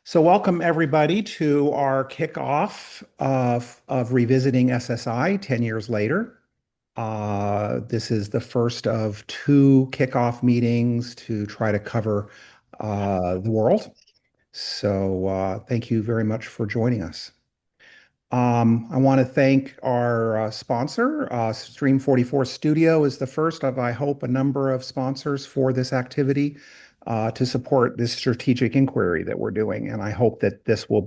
So welcome everybody to our kickoff of Revisiting SSI 10 years later. This is the first of two kickoff meetings to try to cover the world. So thank you very much for joining us. I want to thank our sponsor. Stream 44 Studio is the first of, I hope, a number of sponsors for this activity to support this strategic inquiry that we're doing. And I hope that this will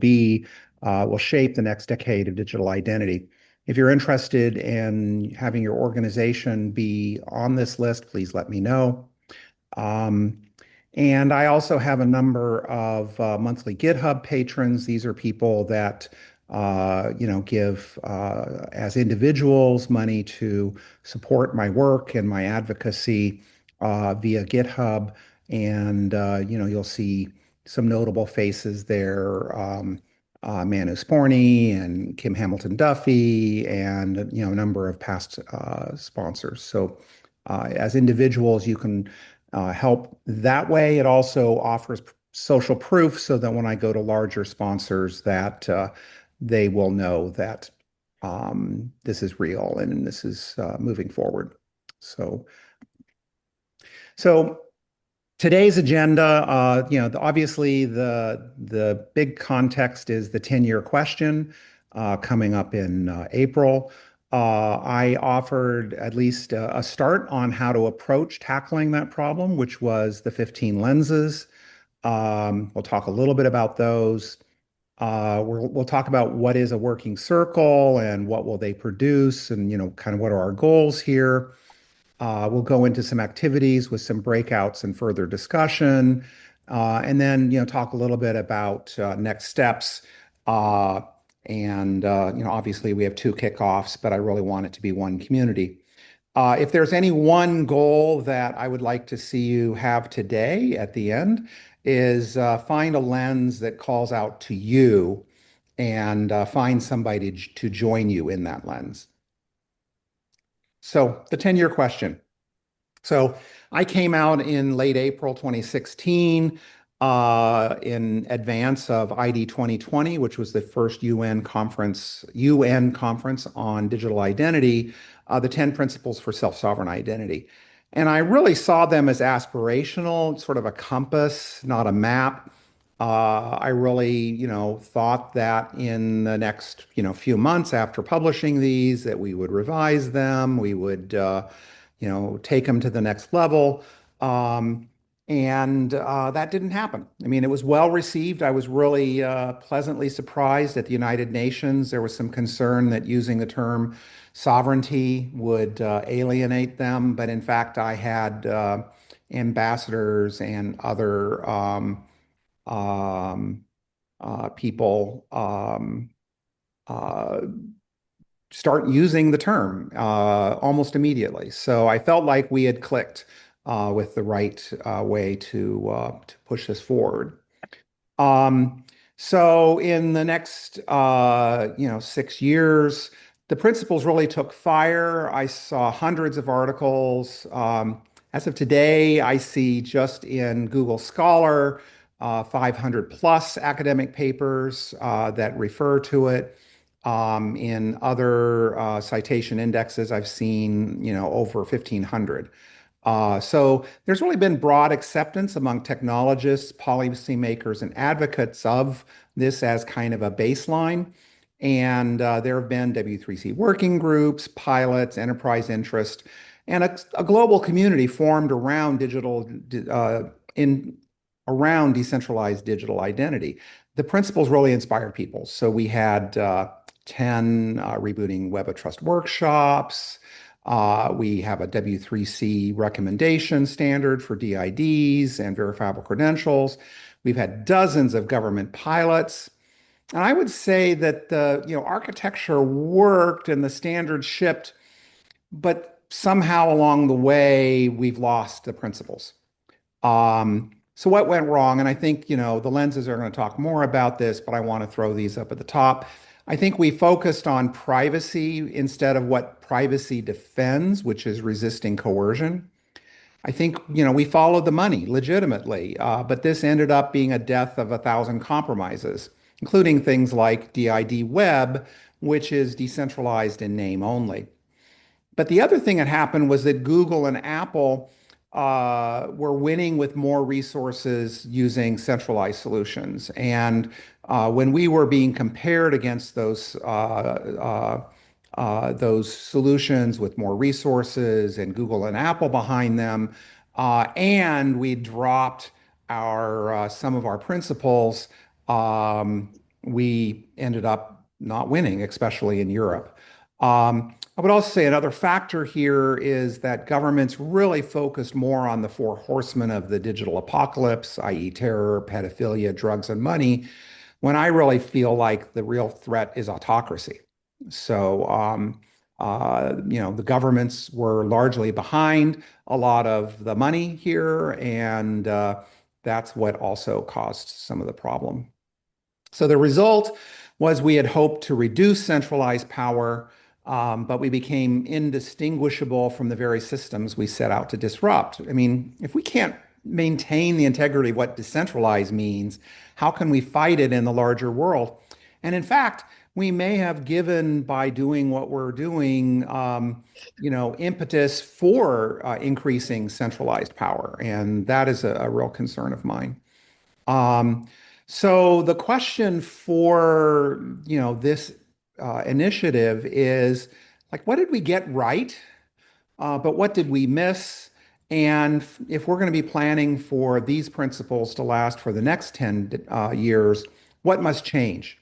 shape the next decade of digital identity. If you're interested in having your organization be on this list, please let me know. Um, and I also have a number of monthly GitHub patrons. These are people that give as individuals money to support my work and my advocacy via GitHub. And you'll see some notable faces there. Manu Sporny and Kim Hamilton Duffy, and a number of past sponsors. So, as individuals, you can help that way. It also offers social proof so that when I go to larger sponsors that they will know that this is real and this is moving forward. So, so today's agenda, obviously the big context is the 10-year question coming up in April. I offered at least a start on how to approach tackling that problem, which was the 15 lenses. We'll talk a little bit about those. We'll talk about what is a working circle and what will they produce, and kind of what are our goals here. We'll go into some activities with some breakouts and further discussion, and then talk a little bit about next steps. And obviously we have two kickoffs, but I really want it to be one community. If there's any one goal that I would like to see you have today at the end is find a lens that calls out to you and find somebody to join you in that lens. So the 10-year question. So I came out in late April 2016 in advance of ID 2020, which was the first UN conference on digital identity, the 10 principles for self-sovereign identity. And I really saw them as aspirational, sort of a compass, not a map. I really, thought that in the next, few months after publishing these, that we would revise them, we would, take them to the next level. And that didn't happen. I mean, it was well received. I was really pleasantly surprised at the United Nations. There was some concern that using the term sovereignty would alienate them. But in fact, I had ambassadors and other um, people uh, start using the term almost immediately. So I felt like we had clicked with the right way to push this forward. Um, so in the next 6 years, the principles really took fire. I saw hundreds of articles. As of today, I see just in Google Scholar 500 plus academic papers that refer to it. In other citation indexes, I've seen over 1,500. So there's really been broad acceptance among technologists, policymakers, and advocates of this as kind of a baseline. And there have been W3C working groups, pilots, enterprise interest, and a global community formed around around decentralized digital identity. The principles really inspired people. So we had 10 rebooting Web of Trust workshops. We have a W3C recommendation standard for DIDs and verifiable credentials. We've had dozens of government pilots. And I would say that the architecture worked and the standard shipped, but somehow along the way we've lost the principles. So what went wrong? And I think the lenses are going to talk more about this, but I want to throw these up at the top. I think we focused on privacy instead of what privacy defends, which is resisting coercion. I think, we followed the money legitimately, but this ended up being a death of a thousand compromises, including things like DID Web, which is decentralized in name only. But the other thing that happened was that Google and Apple were winning with more resources using centralized solutions. And when we were being compared against those solutions with more resources and Google and Apple behind them, and we dropped our some of our principles, we ended up not winning, especially in Europe. I would also say another factor here is that governments really focused more on the four horsemen of the digital apocalypse, i.e., terror, pedophilia, drugs, and money, when I really feel like the real threat is autocracy. So, the governments were largely behind a lot of the money here, and that's what also caused some of the problem. So the result was we had hoped to reduce centralized power, but we became indistinguishable from the very systems we set out to disrupt. I mean, if we can't maintain the integrity of what decentralized means, how can we fight it in the larger world? And in fact, we may have given by doing what we're doing, impetus for increasing centralized power. And that is a real concern of mine. Um, so the question for, this initiative is like, what did we get right? But what did we miss? And if we're going to be planning for these principles to last for the next 10 years, what must change?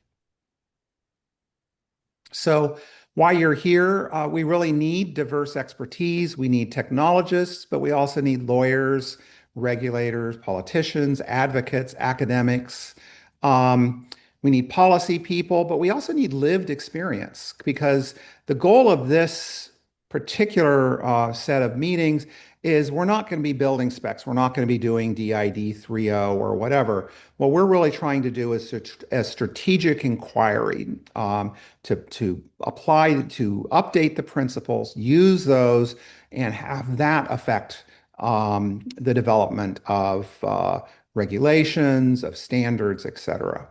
So while you're here, we really need diverse expertise. We need technologists, but we also need lawyers, regulators, politicians, advocates, academics. We need policy people, but we also need lived experience because the goal of this particular set of meetings is we're not going to be building specs. We're not going to be doing DID 3.0 or whatever. What we're really trying to do is a strategic inquiry, to apply, to update the principles, use those, and have that affect the development of regulations, of standards, et cetera.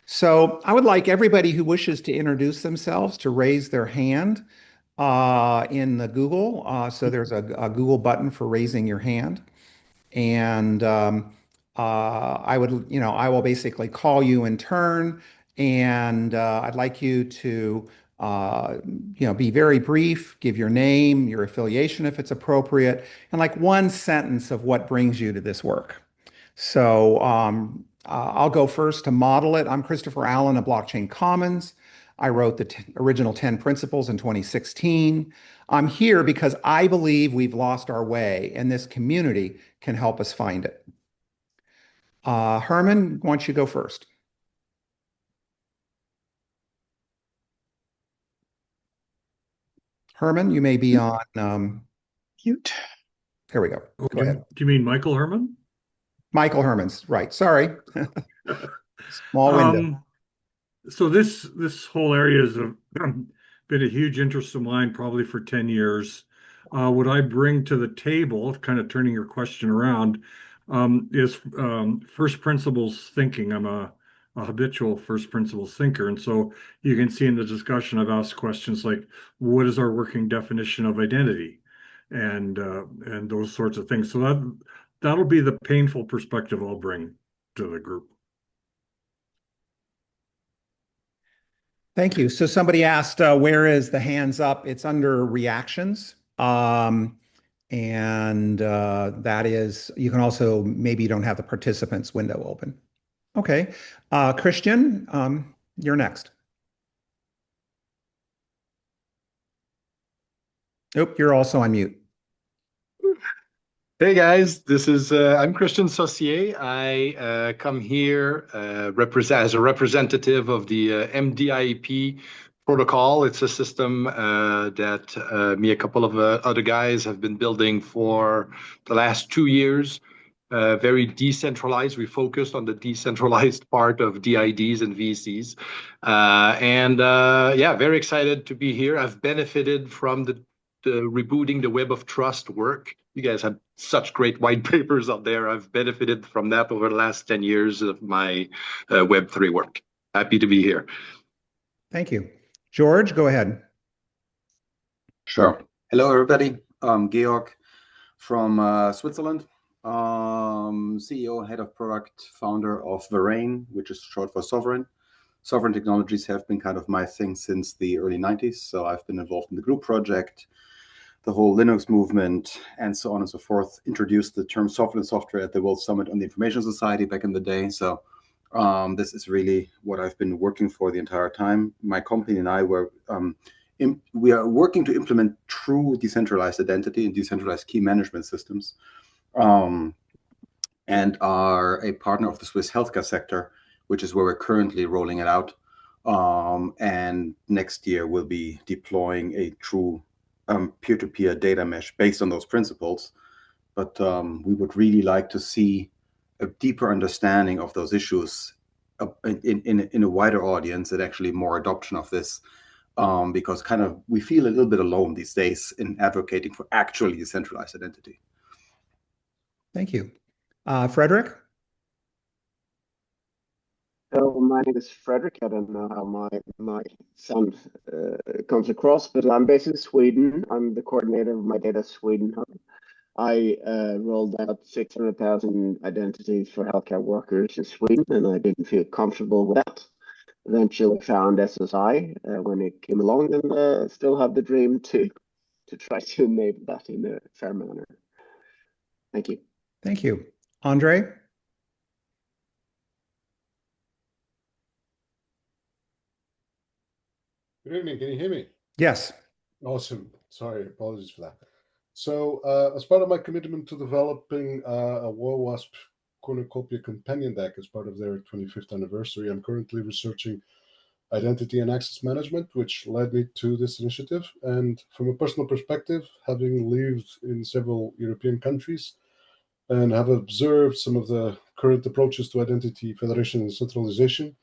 So I would like everybody who wishes to introduce themselves to raise their hand in the Google. So there's a Google button for raising your hand. And I will basically call you in turn. And I'd like you to, be very brief, give your name, your affiliation if it's appropriate, and like one sentence of what brings you to this work. So I'll go first to model it. I'm Christopher Allen of Blockchain Commons. I wrote the original 10 principles in 2016. I'm here because I believe we've lost our way and this community can help us find it. Herman, why don't you go first? Herman, you may be on mute. Here we go. Oh, Go ahead. do you mean Michael Herman? Michael Herman's right. Sorry. Small window. So this whole area has been a huge interest of mine probably for 10 years. What I bring to the table, kind of turning your question around, is first principles thinking. I'm a habitual first principles thinker. And so you can see in the discussion, I've asked questions like, what is our working definition of identity? And those sorts of things. So that'll be the painful perspective I'll bring to the group. Thank you. So somebody asked, where is the hands up? It's under reactions. And that is, you can also, maybe you don't have the participants window open. Okay. Christian, you're next. Oh, you're also on mute. Hey guys, this is I'm Christian Saucier. I come here as a representative of the MDIEP protocol. It's a system that me, a couple of other guys have been building for the last 2 years. Very decentralized. We focused on the decentralized part of DIDs and VCs, and yeah, very excited to be here. I've benefited from the rebooting the Web of Trust work you guys have such great white papers out there. I've benefited from that over the last 10 years of my Web3 work. Happy to be here. Thank you. George, go ahead. Sure. Hello, everybody. I'm Georg from Switzerland. CEO, head of product, founder of Varane, which is short for Sovereign. Sovereign technologies have been kind of my thing since the early 90s. So I've been involved in the group project, the whole Linux movement, and so on and so forth. Introduced the term sovereign software at the World Summit on the Information Society back in the day. So this is really what I've been working for the entire time. My company and I we are working to implement true decentralized identity and decentralized key management systems, and are a partner of the Swiss healthcare sector, which is where we're currently rolling it out. And next year we'll be deploying a true peer-to-peer data mesh based on those principles. But we would really like to see a deeper understanding of those issues in a wider audience, and actually more adoption of this. Because kind of we feel a little bit alone these days in advocating for actually decentralized identity. Thank you. Frederick? Hello, my name is Frederick. I don't know how my sound comes across, but I'm based in Sweden. I'm the coordinator of my Data Sweden hub. I rolled out 600,000 identities for healthcare workers in Sweden, and I didn't feel comfortable with that. Eventually found SSI when it came along, and still have the dream to try to enable that in a fair manner. Thank you. Thank you. Andre? Good evening. Can you hear me? Yes. Awesome. Sorry, apologies for that. So, as part of my commitment to developing a WASP cornucopia companion deck as part of their 25th anniversary, I'm currently researching identity and access management, which led me to this initiative. And from a personal perspective, having lived in several European countries and have observed some of the current approaches to identity federation and centralization,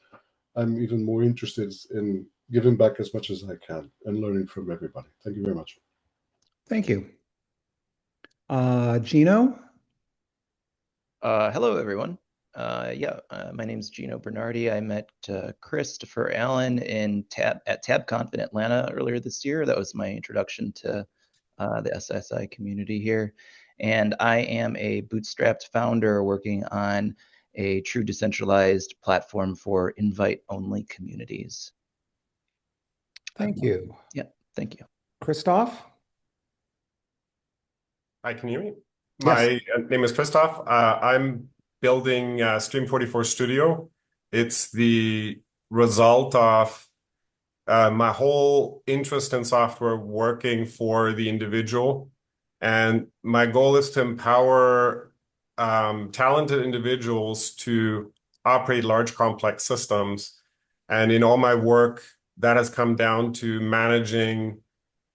I'm even more interested in giving back as much as I can and learning from everybody. Thank you very much. Thank you. Gino? Hello, everyone. My name is Gino Bernardi. I met Christopher Allen at TabConf in Atlanta earlier this year. That was my introduction to the SSI community here. And I am a bootstrapped founder working on a true decentralized platform for invite-only communities. Thank you. Yeah, thank you. Christoph? Hi, can you hear me? Yes. My name is Christoph. I'm building Stream 44 Studio. It's the result of my whole interest in software working for the individual. And my goal is to empower talented individuals to operate large, complex systems. And in all my work, that has come down to managing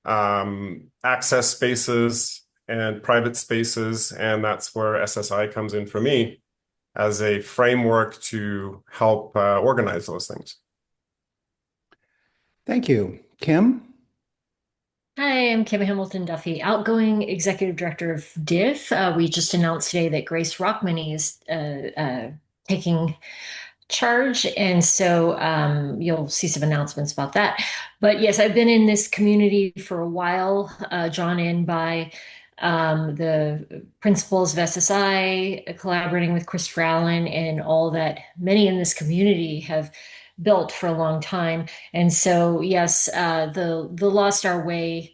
access spaces and private spaces. And that's where SSI comes in for me as a framework to help organize those things. Thank you. Kim? Hi, I'm Kim Hamilton Duffy, outgoing executive director of DIF. We just announced today that Grace Rockmany is taking charge, and so you'll see some announcements about that. But yes, I've been in this community for a while, drawn in by the principles of SSI, collaborating with Christopher Allen, and all that many in this community have built for a long time. And so, yes, the Lost Our Way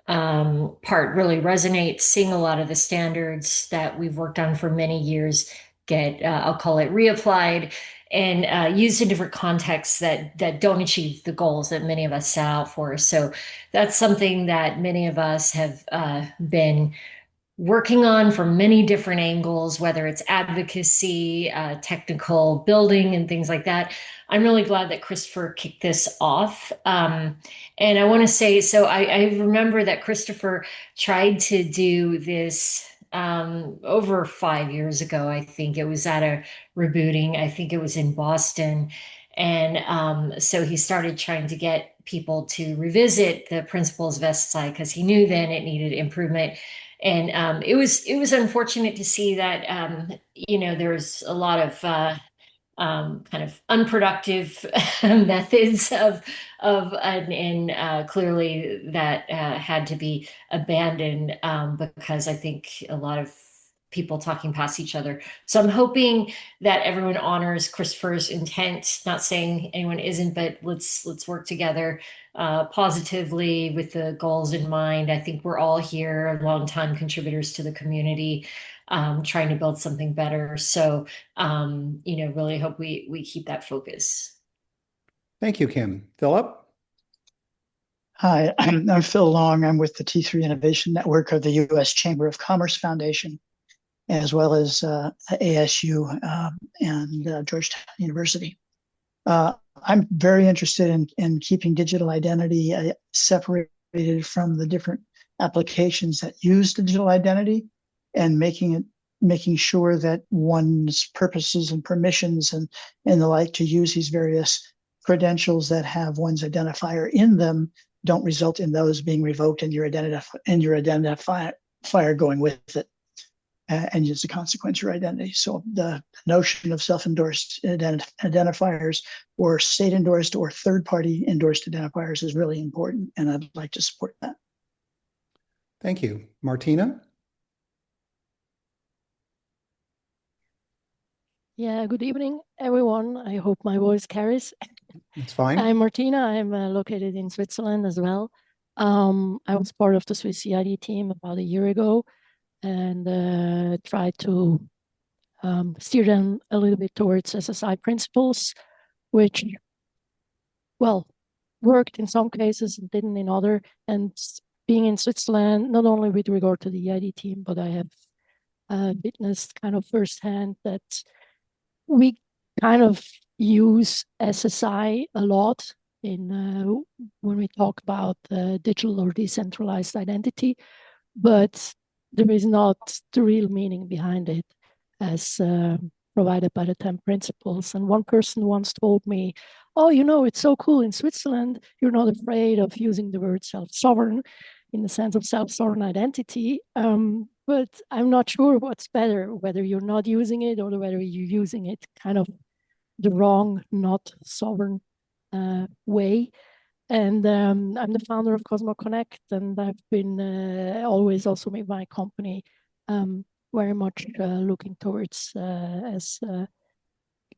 part really resonates, seeing a lot of the standards that we've worked on for many years get, I'll call it, reapplied and used in different contexts that don't achieve the goals that many of us set out for. So that's something that many of us have been working on from many different angles, whether it's advocacy, technical building, and things like that. I'm really glad that Christopher kicked this off. And I want to say, so I remember that Christopher tried to do this over 5 years ago. I think it was at a rebooting. I think it was in Boston. And so he started trying to get people to revisit the principles of SSI because he knew then it needed improvement. And it was unfortunate to see that there's a lot of kind of unproductive methods and clearly that had to be abandoned because I think a lot of people talking past each other. So I'm hoping that everyone honors Christopher's intent, not saying anyone isn't, but let's work together positively with the goals in mind. I think we're all here, longtime contributors to the community, trying to build something better. So really hope we keep that focus. Thank you, Kim. Philip? Hi, I'm Phil Long. I'm with the T3 Innovation Network of the U.S. Chamber of Commerce Foundation, as well as ASU and Georgetown University. I'm very interested in keeping digital identity separated from the different applications that use digital identity and making sure that one's purposes and permissions and the like to use these various credentials that have one's identifier in them don't result in those being revoked and your identifier going with it and as a consequence your identity. So the notion of self-endorsed identifiers or state-endorsed or third-party endorsed identifiers is really important, and I'd like to support that. Thank you. Martina? Yeah, good evening, everyone. I hope my voice carries. That's fine. I'm Martina. I'm located in Switzerland as well. I was part of the Swiss CID team about a year ago and tried to steer them a little bit towards SSI principles, which, well, worked in some cases and didn't in other. And being in Switzerland, not only with regard to the EID team, but I have witnessed kind of firsthand that we kind of use SSI a lot in when we talk about digital or decentralized identity, but there is not the real meaning behind it as provided by the 10 principles. And one person once told me, oh, it's so cool in Switzerland, you're not afraid of using the word self-sovereign in the sense of self-sovereign identity. But I'm not sure what's better, whether you're not using it or whether you're using it kind of the wrong, not sovereign way. And I'm the founder of Cosmo Connect, and I've been always also with my company very much looking towards, as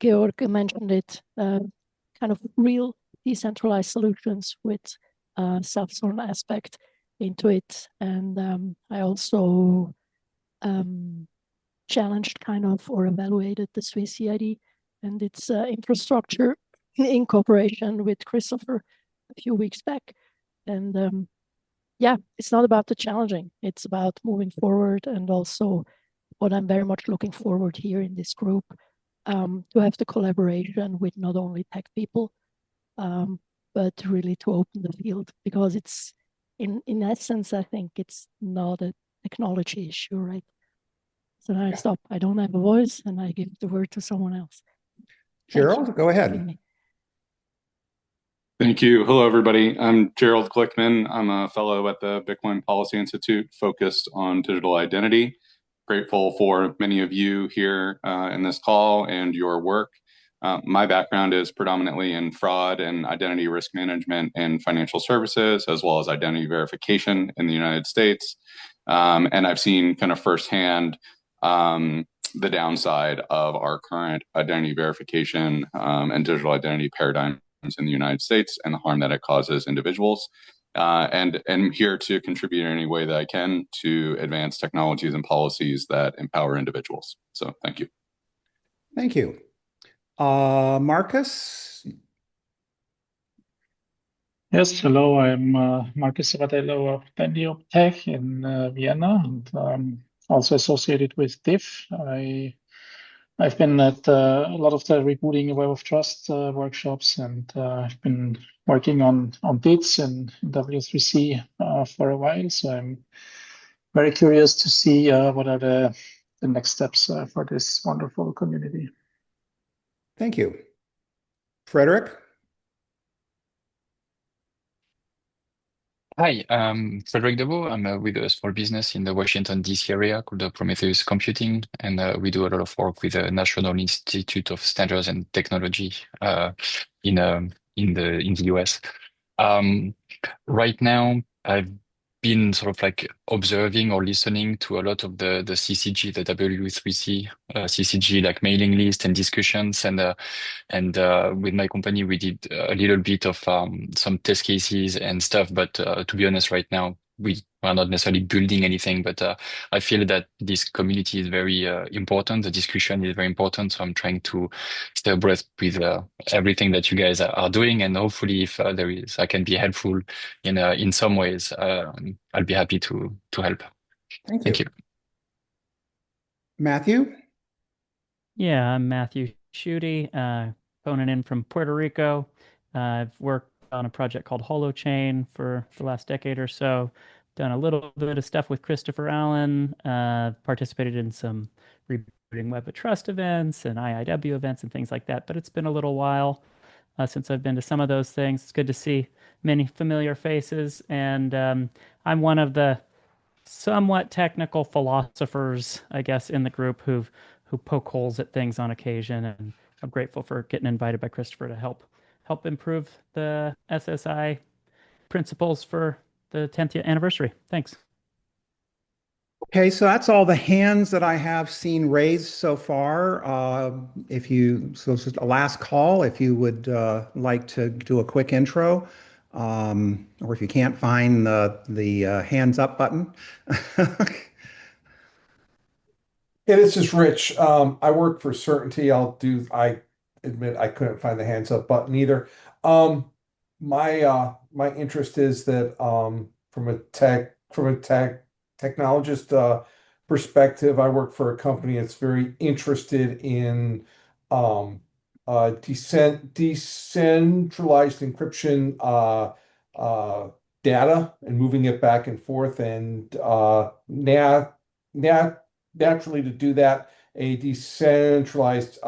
Georg mentioned it, kind of real decentralized solutions with self-sovereign aspect into it. And I also challenged kind of or evaluated the Swiss CID and its infrastructure in cooperation with Christopher a few weeks back. And yeah, it's not about the challenging, it's about moving forward. And also what I'm very much looking forward here in this group, to have the collaboration with not only tech people, but really to open the field, because it's in essence, I think it's not a technology issue, right? So now I stop. I don't have a voice and I give the word to someone else. Gerald, go ahead. Thank you. Hello, everybody. I'm Gerald Glickman. I'm a fellow at the Bitcoin Policy Institute focused on digital identity. Grateful for many of you here in this call and your work. My background is predominantly in fraud and identity risk management in financial services, as well as identity verification in the United States. And I've seen kind of firsthand the downside of our current identity verification and digital identity paradigm in the United States and the harm that it causes individuals. And I'm here to contribute in any way that I can to advance technologies and policies that empower individuals. So thank you. Thank you. Marcus? Yes, hello, I'm Marcus Sabatello of Pendium Tech in Vienna, and also associated with DIF. I've been at a lot of the rebooting Web of Trust workshops, and I've been working on DITs and W3C for a while. So I'm very curious to see what are the next steps for this wonderful community. Thank you. Frederick? Hi, I'm Frederick Debo. I'm with a small business in the Washington, D.C. area called Prometheus Computing, and we do a lot of work with the National Institute of Standards and Technology in in the US. Um, right now, I've been sort of like observing or listening to a lot of the CCG, the W3C CCG, like mailing list and discussions, and with my company, we did a little bit of some test cases and stuff. But to be honest, right now, we are not necessarily building anything. But I feel that this community is very important. The discussion is very important. So I'm trying to stay abreast with everything that you guys are doing. And hopefully, if I can be helpful in some ways, I'll be happy to help. Thank Thank you. you. Matthew? Yeah, I'm Matthew Schutte, phoning in from Puerto Rico. I've worked on a project called Holochain for the last decade or so. Done a little bit of stuff with Christopher Allen. Participated in some rebooting Web of Trust events and IIW events and things like that. But it's been a little while since I've been to some of those things. It's good to see many familiar faces, and I'm one of the somewhat technical philosophers, I guess, in the group who poke holes at things on occasion, and I'm grateful for getting invited by Christopher to help improve the SSI principles for the 10th anniversary. Thanks. Okay, so that's all the hands that I have seen raised so far. So this is a last call. If you would like to do a quick intro, or if you can't find the hands up button. Yeah, this is Rich. I work for Certainty. I admit I couldn't find the hands up button either. My interest is that from a technologist perspective, I work for a company that's very interested in decentralized encryption data and moving it back and forth, and naturally, to do that, a decentralized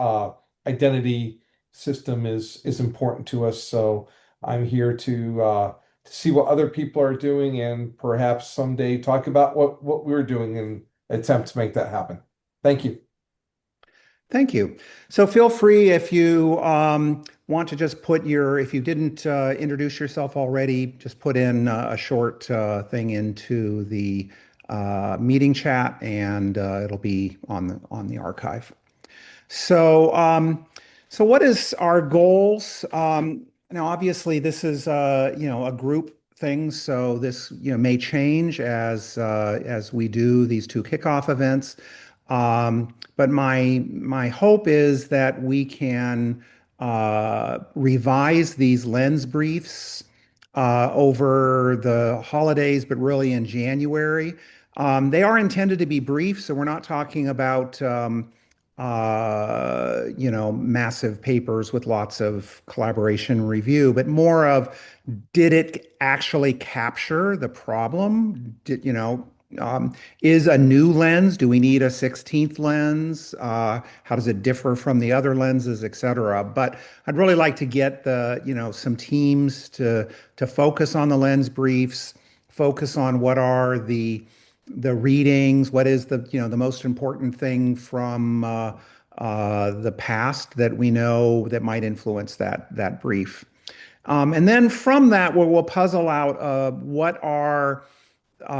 identity system is important to us. So I'm here to see what other people are doing and perhaps someday talk about what we're doing and attempt to make that happen. Thank you. Thank you. So feel free if you want to just if you didn't introduce yourself already, just put in a short thing into the meeting chat, and it'll be on the archive. So what is our goals? Now, obviously, this is a group thing, so this may change as we do these two kickoff events. But my hope is that we can revise these lens briefs over the holidays, but really in January. They are intended to be brief, so we're not talking about massive papers with lots of collaboration review, but more of, did it actually capture the problem? Is a new lens, do we need a 16th lens? How does it differ from the other lenses, et cetera? But I'd really like to get some teams to focus on the lens briefs, focus on what are the readings, what is the most important thing from the past that we know that might influence that brief. And then from that, we'll puzzle out what are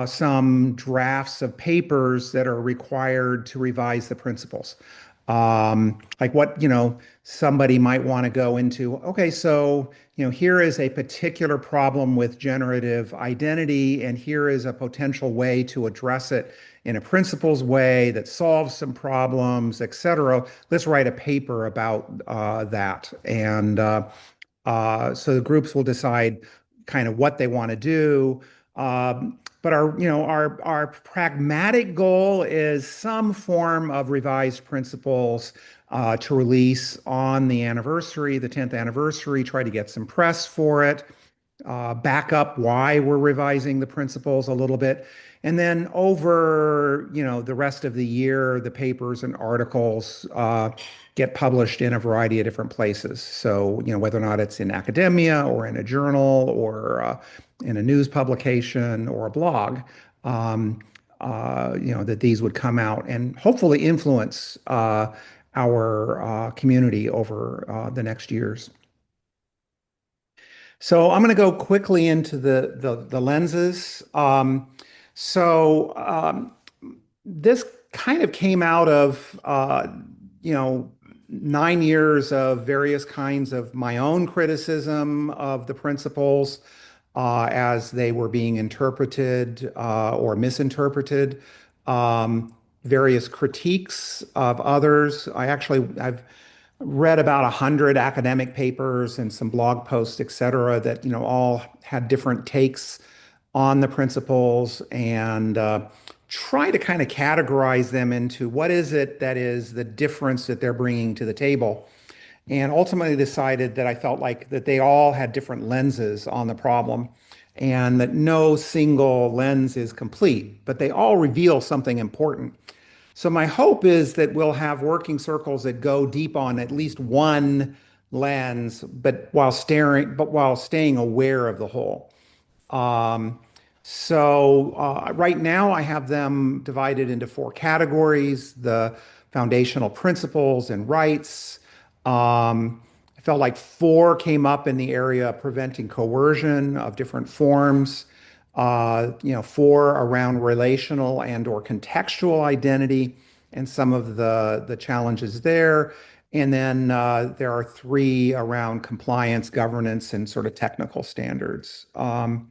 some drafts of papers that are required to revise the principles. Like what, somebody might want to go into, okay, so, here is a particular problem with generative identity, and here is a potential way to address it in a principles way that solves some problems, et cetera. Let's write a paper about that. And so the groups will decide kind of what they want to do. But our pragmatic goal is some form of revised principles to release on the anniversary, the 10th anniversary, try to get some press for it, back up why we're revising the principles a little bit. And then over, the rest of the year, the papers and articles get published in a variety of different places. So, whether or not it's in academia or in a journal or in a news publication or a blog, that these would come out and hopefully influence our community over the next years. So I'm going to go quickly into the lenses. This kind of came out of 9 years of various kinds of my own criticism of the principles as they were being interpreted or misinterpreted. Various critiques of others. I've read about 100 academic papers and some blog posts, et cetera, that all had different takes on the principles and try to kind of categorize them into what is it that is the difference that they're bringing to the table. And ultimately decided that I felt like that they all had different lenses on the problem and that no single lens is complete, but they all reveal something important. So my hope is that we'll have working circles that go deep on at least one lens, but while staying aware of the whole. Right now I have them divided into 4 categories: the foundational principles and rights. I felt like 4 came up in the area of preventing coercion of different forms. 4 around relational and or contextual identity and some of the challenges there. And then there are 3 around compliance, governance, and sort of technical standards. In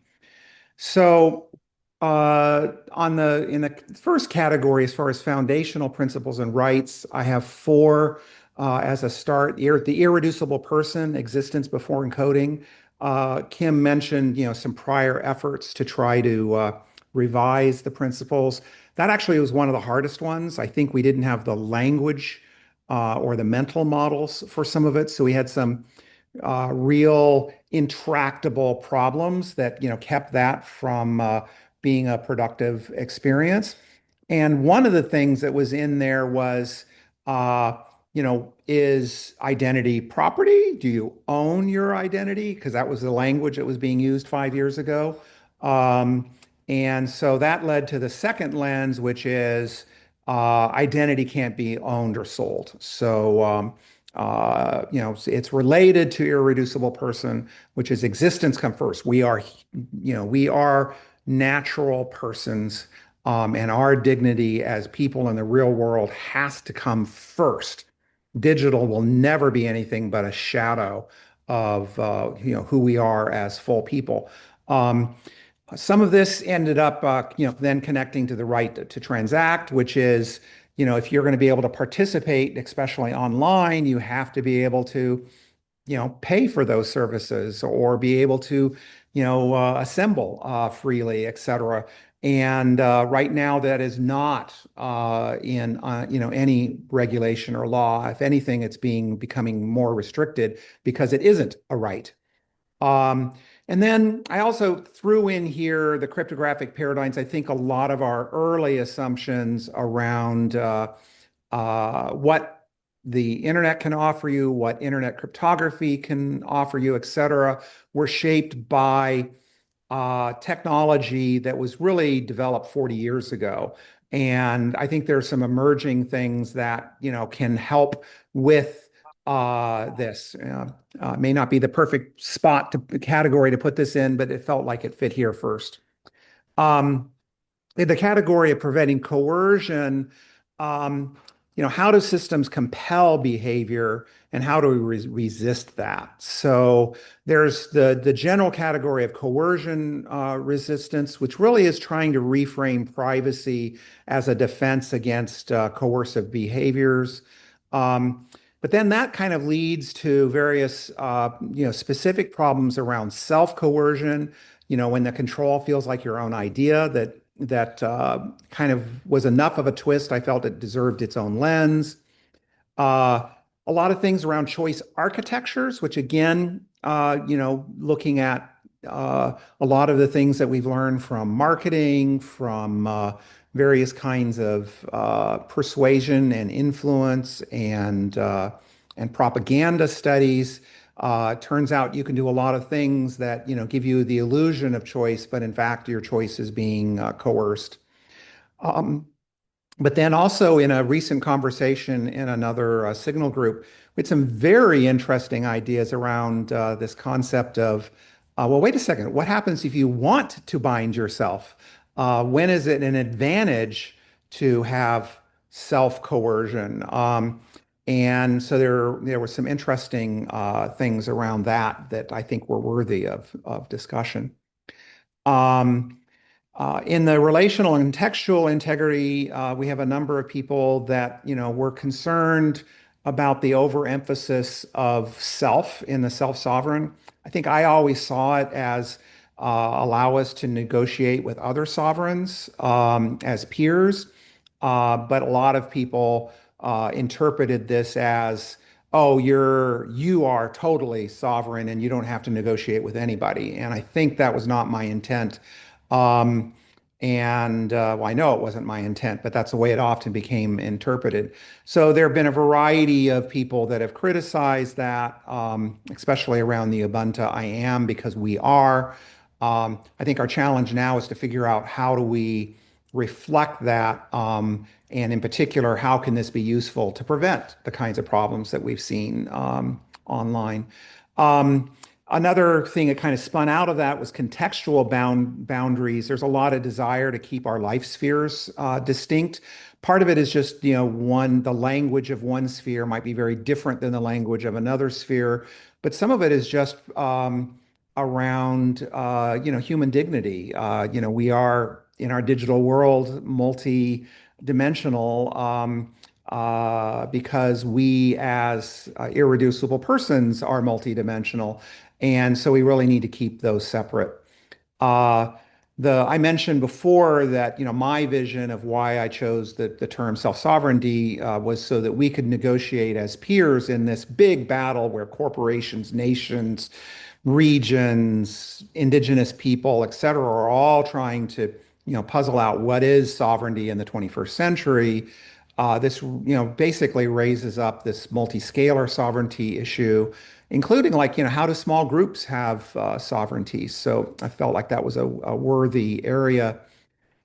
the first category, as far as foundational principles and rights, I have 4 as a start. The irreducible person, existence before encoding. Kim mentioned, some prior efforts to try to revise the principles. That actually was one of the hardest ones. I think we didn't have the language or the mental models for some of it, so we had some real intractable problems that kept that from being a productive experience. And one of the things that was in there was, is identity property? Do you own your identity? Because that was the language that was being used 5 years ago. And so that led to the second lens, which is identity can't be owned or sold. So it's related to irreducible person, which is existence come first. We are natural persons, and our dignity as people in the real world has to come first. Digital will never be anything but a shadow of who we are as full people. Some of this ended up then connecting to the right to transact, which is, if you're going to be able to participate, especially online, you have to be able to pay for those services or be able to assemble freely, et cetera. And right now that is not in any regulation or law. If anything, it's becoming more restricted because it isn't a right. And then I also threw in here the cryptographic paradigms. I think a lot of our early assumptions around what the internet can offer you, what internet cryptography can offer you, et cetera, were shaped by technology that was really developed 40 years ago. And I think there are some emerging things that can help with this. May not be the perfect category to put this in, but it felt like it fit here first. In the category of preventing coercion, how do systems compel behavior and how do we resist that? So there's the general category of coercion resistance, which really is trying to reframe privacy as a defense against coercive behaviors. But then that kind of leads to various specific problems around self-coercion, when the control feels like your own idea, that kind of was enough of a twist. I felt it deserved its own lens. A lot of things around choice architectures, which again, looking at a lot of the things that we've learned from marketing, from various kinds of persuasion and influence and propaganda studies. Turns out you can do a lot of things that, give you the illusion of choice, but in fact, your choice is being coerced. Um, but then also in a recent conversation in another signal group, we had some very interesting ideas around this concept of, well, wait a second, what happens if you want to bind yourself? When is it an advantage to have self-coercion? And so there were some interesting things around that I think were worthy of discussion. Um, in the relational and textual integrity, we have a number of people that, were concerned about the overemphasis of self in the self-sovereign. I think I always saw it as allow us to negotiate with other sovereigns as peers. But a lot of people interpreted this as, oh, you are totally sovereign and you don't have to negotiate with anybody. And I think that was not my intent. Um, well, I know it wasn't my intent, but that's the way it often became interpreted. So there have been a variety of people that have criticized that, especially around the Ubuntu I am, because we are. I think our challenge now is to figure out how do we reflect that, and in particular, how can this be useful to prevent the kinds of problems that we've seen online. Um, Another thing that kind of spun out of that was contextual boundaries. There's a lot of desire to keep our life spheres distinct. Part of it is just, the language of one sphere might be very different than the language of another sphere, but some of it is just around, human dignity. We are in our digital world multi-dimensional. Because we as irreducible persons are multidimensional. And so we really need to keep those separate. Uh, I mentioned before that, my vision of why I chose the term self-sovereignty was so that we could negotiate as peers in this big battle where corporations, nations, regions, indigenous people, et cetera, are all trying to, puzzle out what is sovereignty in the 21st century. This, basically raises up this multi-scalar sovereignty issue, including like, how do small groups have sovereignty? So I felt like that was a worthy area.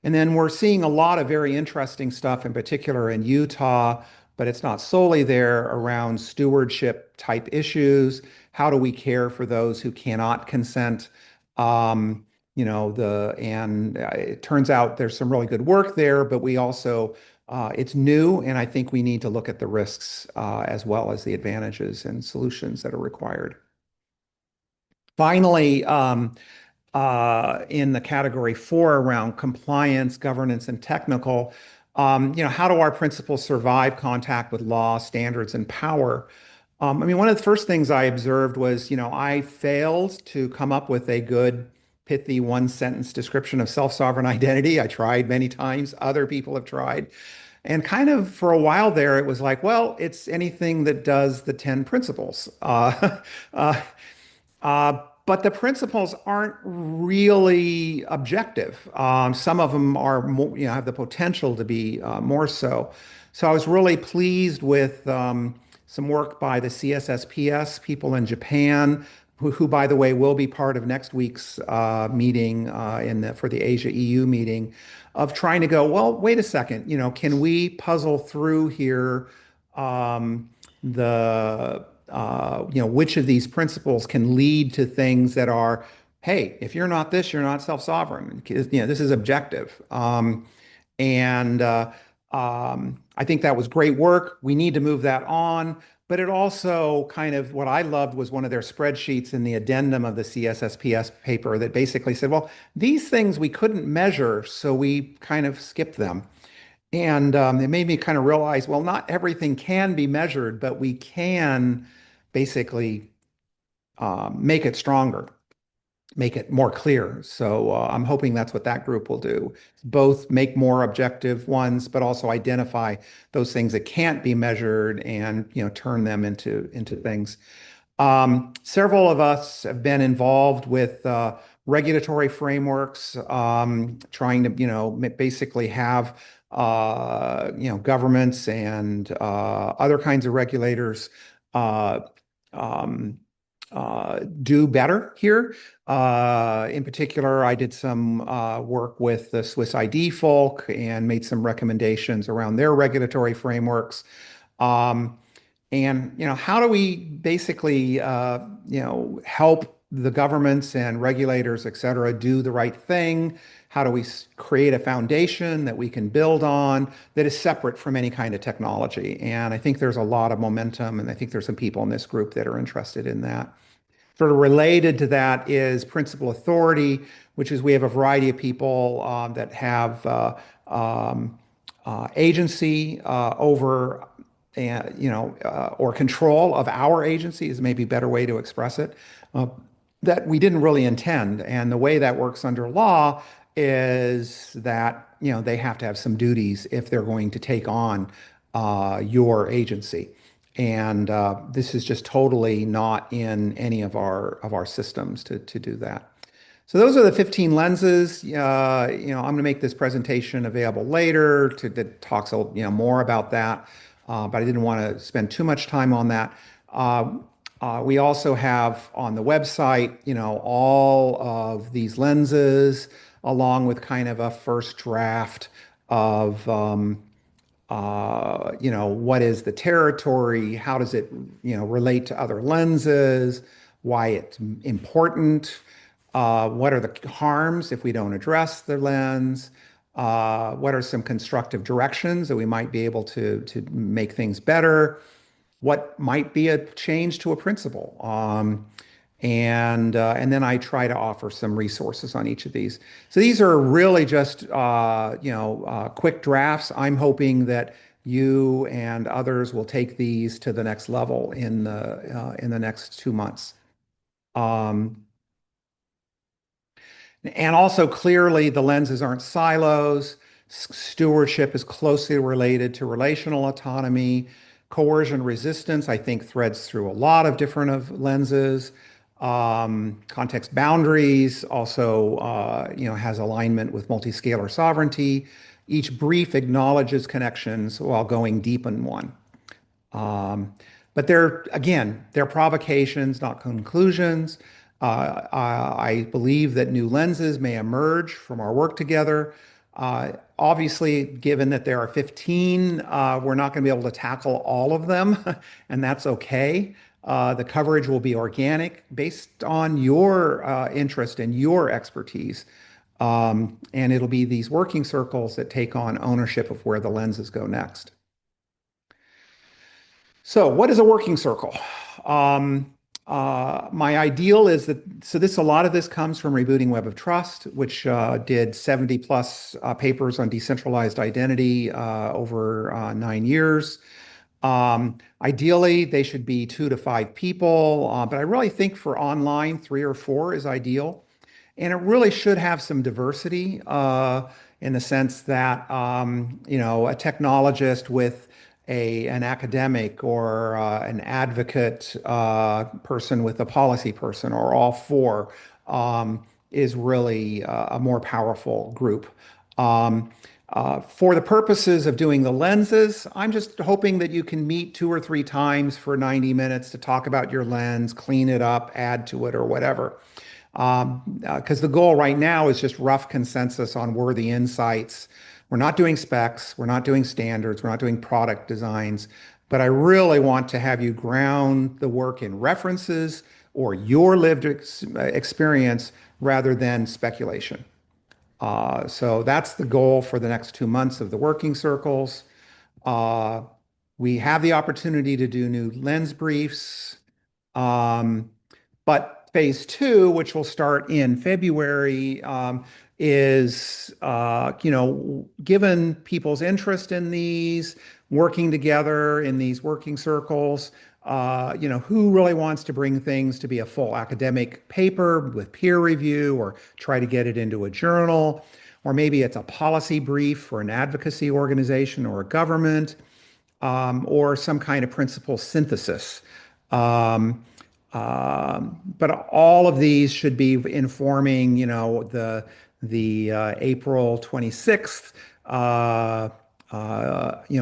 And then we're seeing a lot of very interesting stuff, in particular in Utah, but it's not solely there around stewardship type issues. How do we care for those who cannot consent? And it turns out there's some really good work there, but we also, it's new, and I think we need to look at the risks as well as the advantages and solutions that are required. Finally, in the category 4 around compliance, governance, and technical, how do our principles survive contact with law, standards, and power? One of the first things I observed was, I failed to come up with a good, pithy one-sentence description of self-sovereign identity. I tried many times. Other people have tried. And kind of for a while there, it was like, well, it's anything that does the 10 principles. Uh, but the principles aren't really objective. Some of them are more, have the potential to be more so. So I was really pleased with some work by the CSSPS people in Japan, who, by the way, will be part of next week's meeting for the Asia EU meeting, of trying to go, well, wait a second, can we puzzle through here the which of these principles can lead to things that are, hey, if you're not this, you're not self-sovereign. This is objective. And I think that was great work. We need to move that on. But it also kind of, what I loved was one of their spreadsheets in the addendum of the CSSPS paper that basically said, well, these things we couldn't measure, so we kind of skipped them. And it made me kind of realize, well, not everything can be measured, but we can basically make it stronger, make it more clear. So I'm hoping that's what that group will do. Both make more objective ones, but also identify those things that can't be measured and turn them into things. Several of us have been involved with regulatory frameworks, trying to, basically have, governments and other kinds of regulators uh, um, do better here. In particular, I did some work with the Swiss ID folk and made some recommendations around their regulatory frameworks. Um, and how do we basically help the governments and regulators, et cetera, do the right thing? How do we create a foundation that we can build on that is separate from any kind of technology? And I think there's a lot of momentum, and I think there's some people in this group that are interested in that. Sort of related to that is principal authority, which is we have a variety of people that have um, agency over, or control of our agency is maybe a better way to express it, that we didn't really intend. And the way that works under law is that, they have to have some duties if they're going to take on your agency. And this is just totally not in any of our systems to do that. So those are the 15 lenses. I'm going to make this presentation available later that talks more about that, but I didn't want to spend too much time on that. We also have on the website, all of these lenses, along with kind of a first draft of what is the territory? How does it, relate to other lenses? Why it's important? What are the harms if we don't address the lens? What are some constructive directions that we might be able to make things better? What might be a change to a principle? And then I try to offer some resources on each of these. So these are really just quick drafts. I'm hoping that you and others will take these to the next level in the next 2 months. And also clearly the lenses aren't silos. Stewardship is closely related to relational autonomy. Coercion resistance, I think, threads through a lot of different of lenses. Context boundaries also, has alignment with multiscalar sovereignty. Each brief acknowledges connections while going deep in one. But they're provocations, not conclusions. I believe that new lenses may emerge from our work together. Obviously, given that there are 15, we're not going to be able to tackle all of them, and that's okay. The coverage will be organic based on your interest and your expertise. And it'll be these working circles that take on ownership of where the lenses go next. So what is a working circle? My ideal is that, a lot of this comes from Rebooting Web of Trust, which did 70 plus papers on decentralized identity over 9 years. Ideally, they should be 2 to 5 people, but I really think for online, 3 or 4 is ideal. And it really should have some diversity in the sense that, a technologist with an academic or an advocate person with a policy person, or all 4, is really a more powerful group. For the purposes of doing the lenses, I'm just hoping that you can meet 2 or 3 times for 90 minutes to talk about your lens, clean it up, add to it, or whatever. Because the goal right now is just rough consensus on worthy insights. We're not doing specs, we're not doing standards, we're not doing product designs, but I really want to have you ground the work in references or your lived experience rather than speculation. So that's the goal for the next 2 months of the working circles. We have the opportunity to do new lens briefs. But phase 2, which will start in February, is, given people's interest in these, working together in these working circles, who really wants to bring things to be a full academic paper with peer review or try to get it into a journal, or maybe it's a policy brief for an advocacy organization or a government, or some kind of principle synthesis. But all of these should be informing, the April 26th,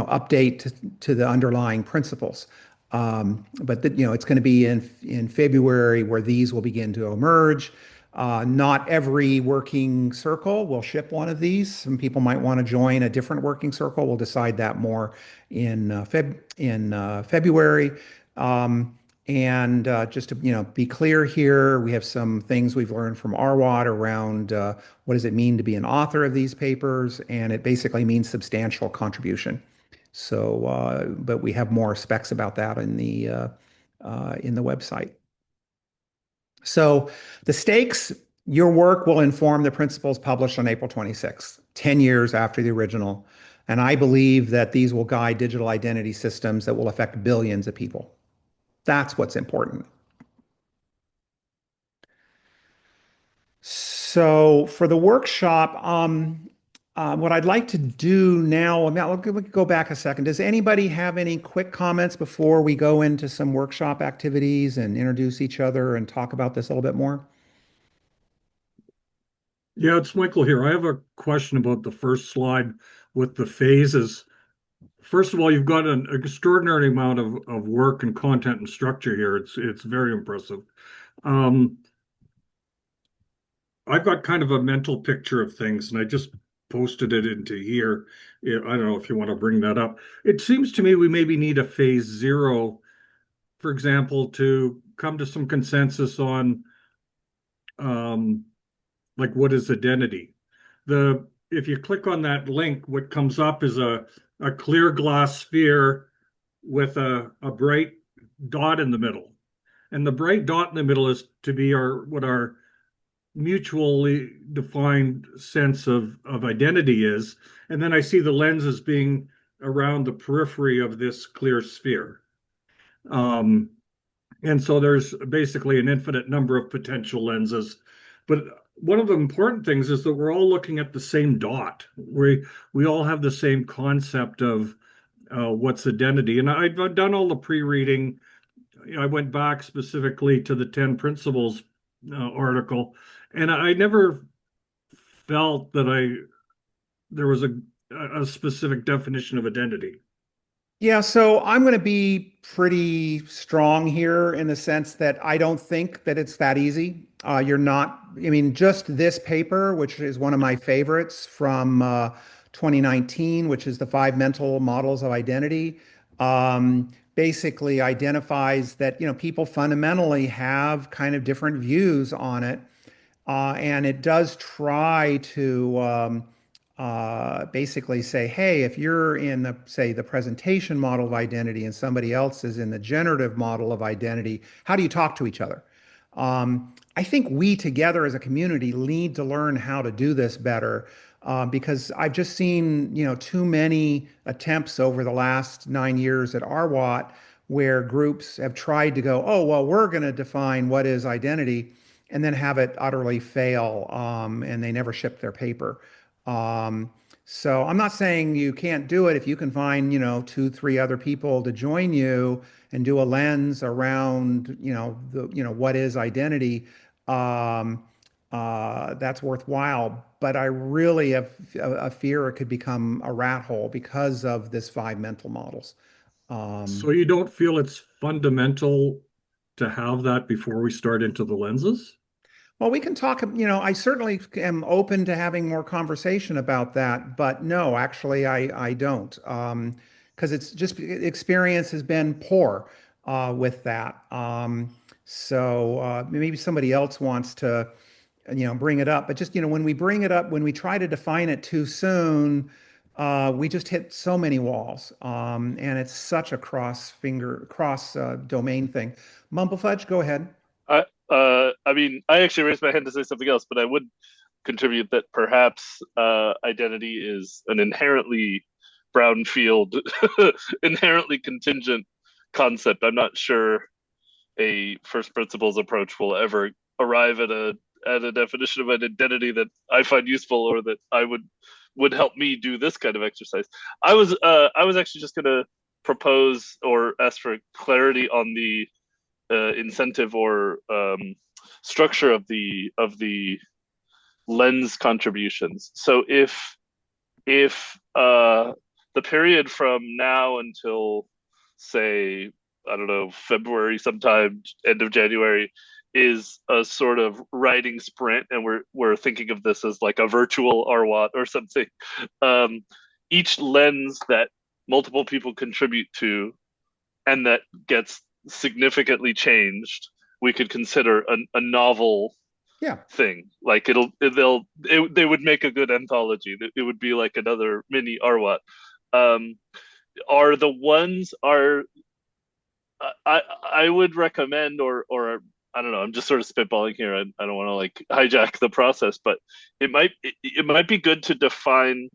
update to the underlying principles. But it's going to be in February where these will begin to emerge. Not every working circle will ship one of these. Some people might want to join a different working circle. We'll decide that more in February. And just to be clear here, we have some things we've learned from RWAT around what does it mean to be an author of these papers, and it basically means substantial contribution. So, but we have more specs about that in the website. So the stakes, your work will inform the principles published on April 26th, 10 years after the original. And I believe that these will guide digital identity systems that will affect billions of people. That's what's important. So for the workshop, what I'd like to do now, we could go back a second. Does anybody have any quick comments before we go into some workshop activities and introduce each other and talk about this a little bit more? Yeah, it's Michael here. I have a question about the first slide with the phases. First of all, you've got an extraordinary amount of work and content and structure here. It's very impressive. I've got kind of a mental picture of things, and I just posted it into here. I don't know if you want to bring that up. It seems to me we maybe need a phase 0, for example, to come to some consensus on like what is identity. If you click on that link, what comes up is a clear glass sphere with a bright dot in the middle. And the bright dot in the middle is to be what our mutually defined sense of identity is. And then I see the lenses being around the periphery of this clear sphere. And so there's basically an infinite number of potential lenses. But one of the important things is that we're all looking at the same dot. We all have the same concept of what's identity. And I've done all the pre-reading. I went back specifically to the 10 principles article, and I never felt that there was a specific definition of identity. Yeah, so I'm going to be pretty strong here in the sense that I don't think that it's that easy. You're not, I mean, just this paper, which is one of my favorites from 2019, which is the 5 mental models of identity, basically identifies that, people fundamentally have kind of different views on it. And it does try to basically say, hey, if you're in the presentation model of identity and somebody else is in the generative model of identity, how do you talk to each other? I think we together as a community need to learn how to do this better because I've just seen, too many attempts over the last 9 years at RWAT where groups have tried to go, oh, well, we're going to define what is identity and then have it utterly fail and they never ship their paper. So I'm not saying you can't do it if you can find, 2, 3 other people to join you and do a lens around, what is identity. That's worthwhile. But I really have a fear it could become a rat hole because of this 5 mental models. So you don't feel it's fundamental to have that before we start into the lenses? Well, we can talk, I certainly am open to having more conversation about that, but no, actually, I don't. Because it's just experience has been poor with that. So maybe somebody else wants to, bring it up. But just, when we bring it up, when we try to define it too soon, we just hit so many walls. And it's such a cross domain thing. Mumblefudge, go ahead. I mean, I actually raised my hand to say something else, but I would contribute that perhaps identity is an inherently brownfield, inherently contingent concept. I'm not sure a first principles approach will ever arrive at a definition of an identity that I find useful or that I would help me do this kind of exercise. I was actually just going to propose or ask for clarity on the incentive or structure of the lens contributions. So if the period from now until, say, I don't know, February, sometime end of January, is a sort of writing sprint, and we're thinking of this as like a virtual RWAT or something. Each lens that multiple people contribute to, and that gets significantly changed, we could consider a novel thing. Like they would make a good anthology. It would be like another mini RWAT. Are the ones I would recommend, or I don't know, I'm just sort of spitballing here. I don't want to like hijack the process, but it might be good to define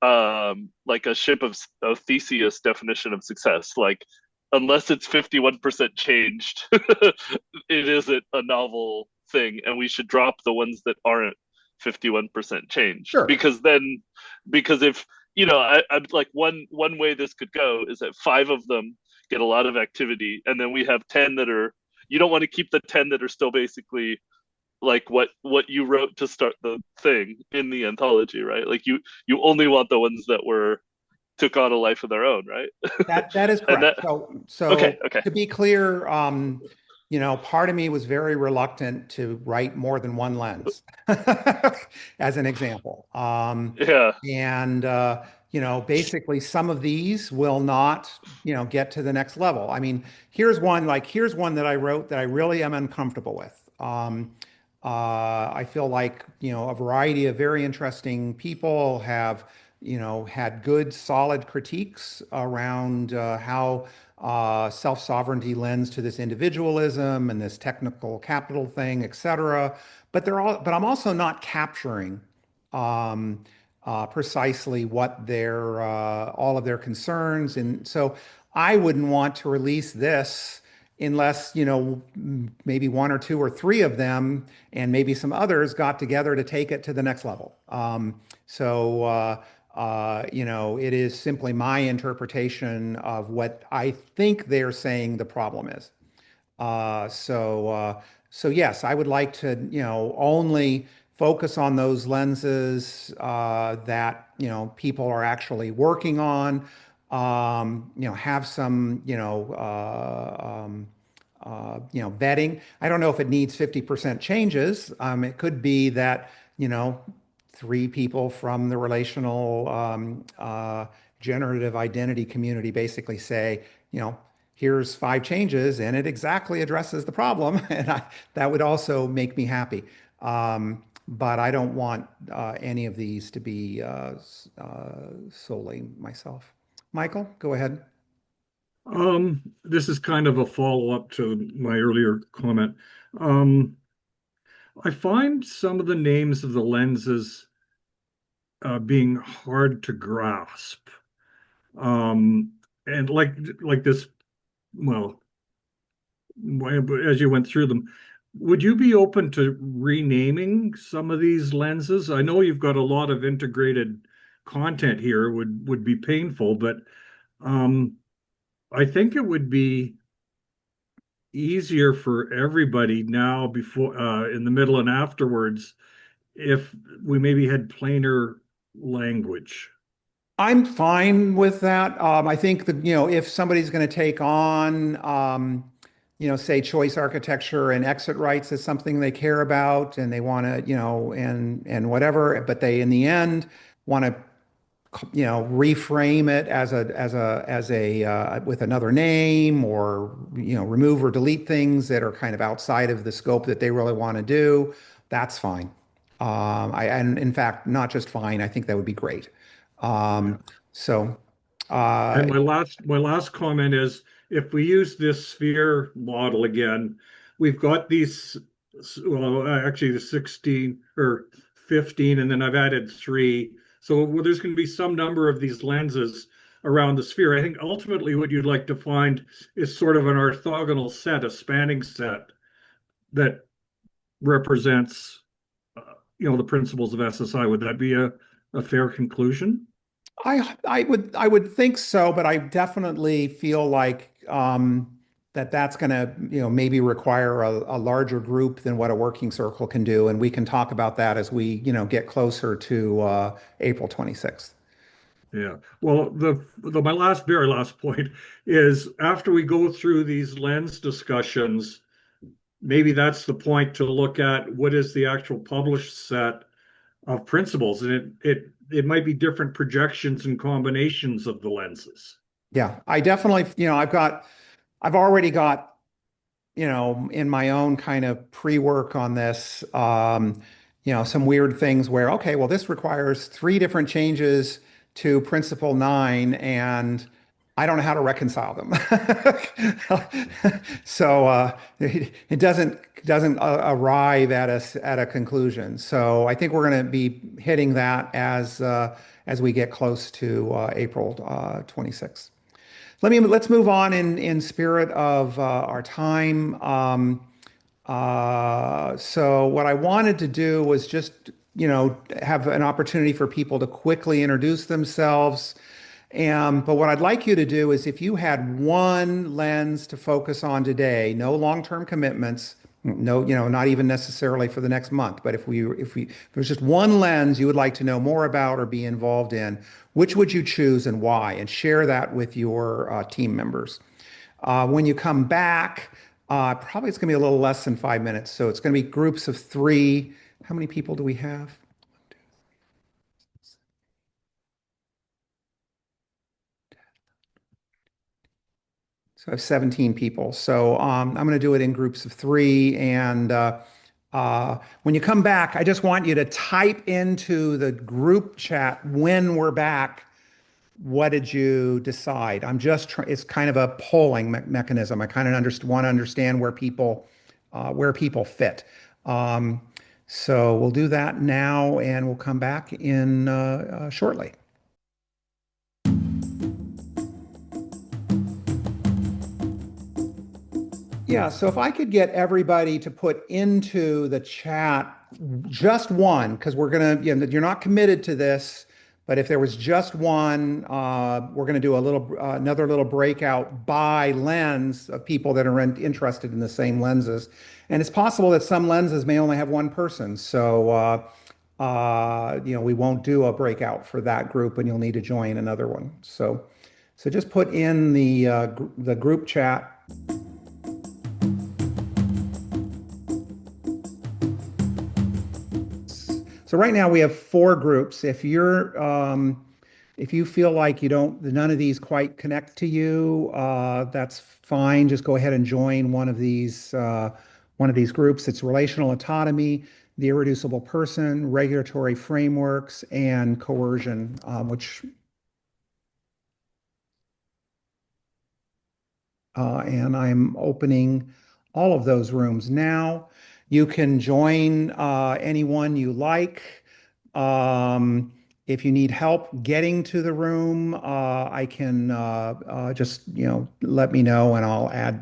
like a ship of Theseus definition of success. Like, unless it's 51% changed, it isn't a novel thing, and we should drop the ones that aren't 51% changed. Sure. Because if I'm like, one way this could go is that 5 of them get a lot of activity, and then we have 10 that are, you don't want to keep the 10 that are still basically like what you wrote to start the thing in the anthology, right? Like you only want the ones that took on a life of their own, right? That is correct. So okay. To be clear, part of me was very reluctant to write more than one lens, as an example. And basically some of these will not, get to the next level. I mean, here's one that I wrote that I really am uncomfortable with. I feel like, a variety of very interesting people have, had good, solid critiques around how self-sovereignty lends to this individualism and this technical capital thing, et cetera. But I'm also not capturing precisely what all of their concerns. And so I wouldn't want to release this unless, maybe 1 or 2 or 3 of them and maybe some others got together to take it to the next level. It is simply my interpretation of what I think they're saying the problem is. So yes, I would like to, only focus on those lenses that, people are actually working on. Have some, vetting. I don't know if it needs 50% changes. It could be that, 3 people from the relational generative identity community basically say, here's 5 changes and it exactly addresses the problem. And that would also make me happy. But I don't want any of these to be solely myself. Michael, go ahead. This is kind of a follow-up to my earlier comment. I find some of the names of the lenses being hard to grasp. And like this, well, as you went through them, would you be open to renaming some of these lenses? I know you've got a lot of integrated content here, would be painful, but I think it would be easier for everybody now, before, in the middle and afterwards, if we maybe had plainer language. I'm fine with that. I think that, if somebody's going to take on, say choice architecture and exit rights as something they care about and they want to, and whatever, but they in the end want to, reframe it as a with another name, or, remove or delete things that are kind of outside of the scope that they really want to do, that's fine. And in fact, not just fine, I think that would be great. And my last comment is, if we use this sphere model again, we've got these, well, actually the 16 or 15, and then I've added 3. So there's going to be some number of these lenses around the sphere. I think ultimately what you'd like to find is sort of an orthogonal set, a spanning set that represents, the principles of SSI. Would that be a fair conclusion? I would think so, but I definitely feel like that's going to, maybe require a larger group than what a working circle can do. And we can talk about that as we, get closer to April 26th. Yeah. Well, my very last point is after we go through these lens discussions, maybe that's the point to look at what is the actual published set of principles, and it might be different projections and combinations of the lenses. Yeah, I definitely, I've already got, in my own kind of pre-work on this, some weird things where, okay, well, this requires 3 different changes to principle 9, and I don't know how to reconcile them. So it doesn't arrive at a conclusion. So I think we're going to be hitting that as we get close to April 26th. Let's move on in spirit of our time. So what I wanted to do was just, have an opportunity for people to quickly introduce themselves. But what I'd like you to do is if you had one lens to focus on today, no long-term commitments, no, not even necessarily for the next month, but if there's just one lens you would like to know more about or be involved in, which would you choose and why? And share that with your team members. When you come back, probably it's going to be a little less than 5 minutes. So it's going to be groups of 3. How many people do we have? So I have 17 people. So I'm going to do it in groups of 3. And when you come back, I just want you to type into the group chat when we're back. What did you decide? It's kind of a polling mechanism. I kind of want to understand where people fit. So we'll do that now, and we'll come back in shortly. Yeah, so if I could get everybody to put into the chat just one, because we're gonna, you're not committed to this, but if there was just one, we're gonna do another little breakout by lens of people that are interested in the same lenses. And it's possible that some lenses may only have one person. So, we won't do a breakout for that group, and you'll need to join another one. So just put in the group chat. So right now we have 4 groups. If you feel like none of these quite connect to you, that's fine. Just go ahead and join one of these groups. It's relational autonomy, the irreducible person, regulatory frameworks, and coercion, and I'm opening all of those rooms now. You can join anyone you like. If you need help getting to the room, I can just let me know, and I'll add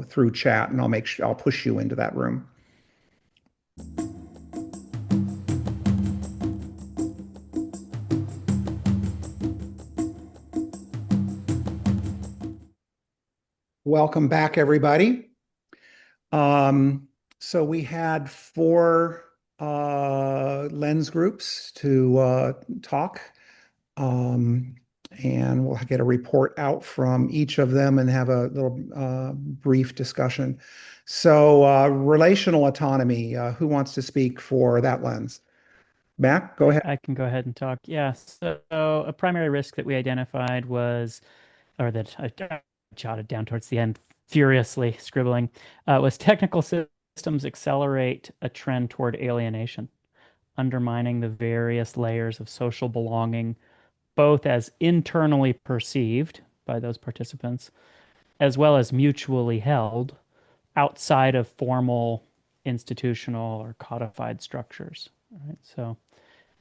through chat, and I'll push you into that room. Welcome back, everybody. So we had 4 lens groups to talk, and we'll get a report out from each of them and have a little brief discussion. So relational autonomy, who wants to speak for that lens? Mac, go ahead. I can go ahead and talk. Yeah, so a primary risk that we identified was, or that I jotted down towards the end, furiously scribbling, was technical systems accelerate a trend toward alienation, undermining the various layers of social belonging, both as internally perceived by those participants, as well as mutually held outside of formal institutional or codified structures. Right? So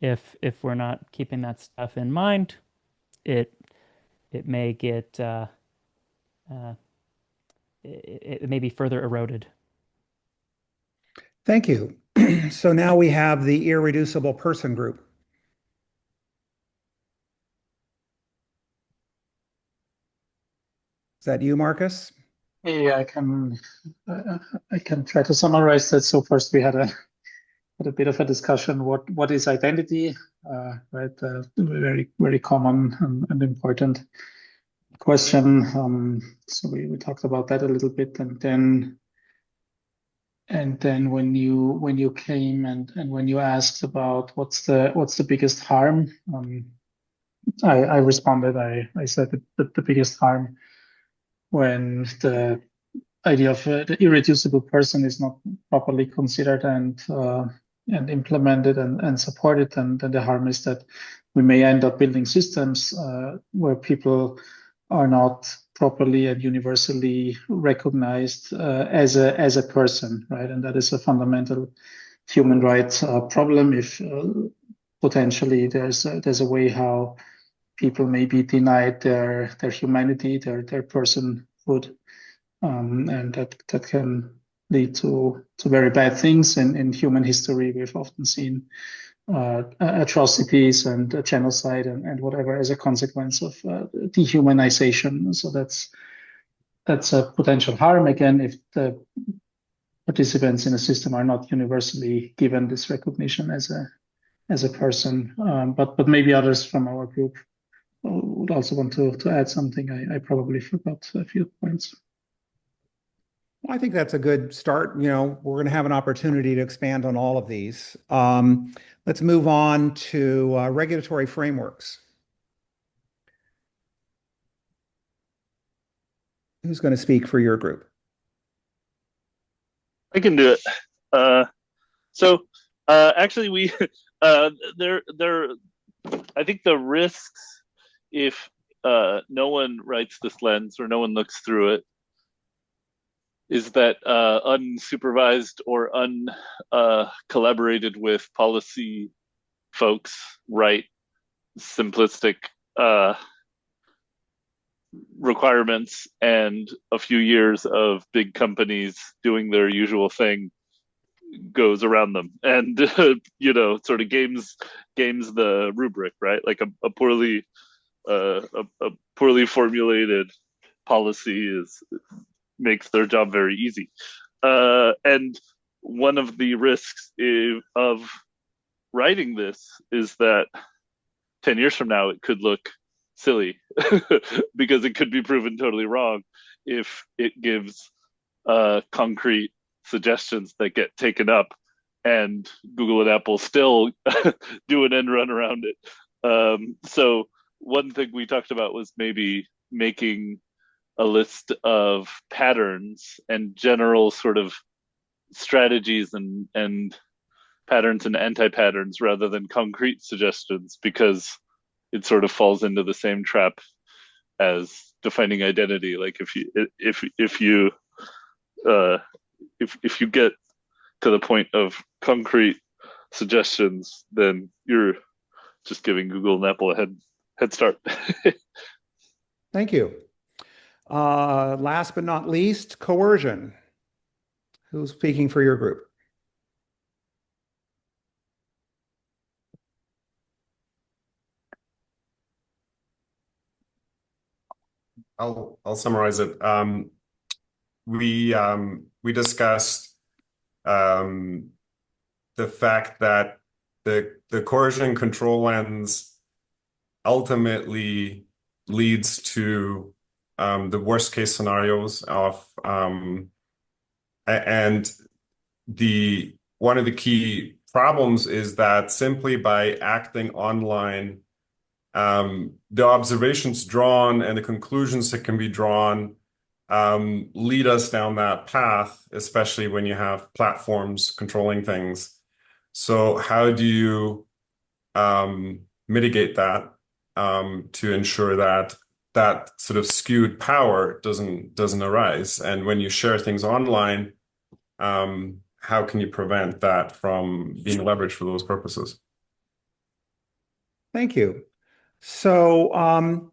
if we're not keeping that stuff in mind, it may get it may be further eroded. Thank you. So now we have the irreducible person group. Is that you, Marcus? Yeah, I can try to summarize that. So first we had a bit of a discussion. What is identity? Right, very common and important question. So we talked about that a little bit, and then when you came and when you asked about what's the biggest harm, I responded. I said that the biggest harm when the idea of the irreducible person is not properly considered and implemented and supported, and then the harm is that we may end up building systems where people are not properly and universally recognized as a person, right? And that is a fundamental human rights problem. If potentially there's a way how people may be denied their humanity, their personhood, and that can lead to very bad things. In human history, we've often seen atrocities and genocide and whatever as a consequence of dehumanization. So that's a potential harm again if the participants in a system are not universally given this recognition as a person. But maybe others from our group would also want to add something. I probably forgot a few points. I think that's a good start. We're going to have an opportunity to expand on all of these. Let's move on to regulatory frameworks. Who's going to speak for your group? I can do it. Actually, we I think the risks if no one writes this lens or no one looks through it is that unsupervised or collaborated with policy folks write simplistic requirements, and a few years of big companies doing their usual thing goes around them, and sort of games the rubric, right? Like a poorly formulated policy makes their job very easy. And one of the risks of writing this is that 10 years from now, it could look silly because it could be proven totally wrong if it gives concrete suggestions that get taken up and Google and Apple still do an end run around it. So one thing we talked about was maybe making a list of patterns and general sort of strategies and patterns and anti-patterns rather than concrete suggestions, because it sort of falls into the same trap as defining identity. Like if you get to the point of concrete suggestions, then you're just giving Google and Apple a head start. Thank you. Last but not least, coercion. Who's speaking for your group? I'll summarize it. We discussed the fact that the coercion control lens ultimately leads to the worst case scenarios of and one of the key problems is that simply by acting online, the observations drawn and the conclusions that can be drawn lead us down that path, especially when you have platforms controlling things. So how do you mitigate that to ensure that that sort of skewed power doesn't arise? And when you share things online, how can you prevent that from being leveraged for those purposes? Thank you. So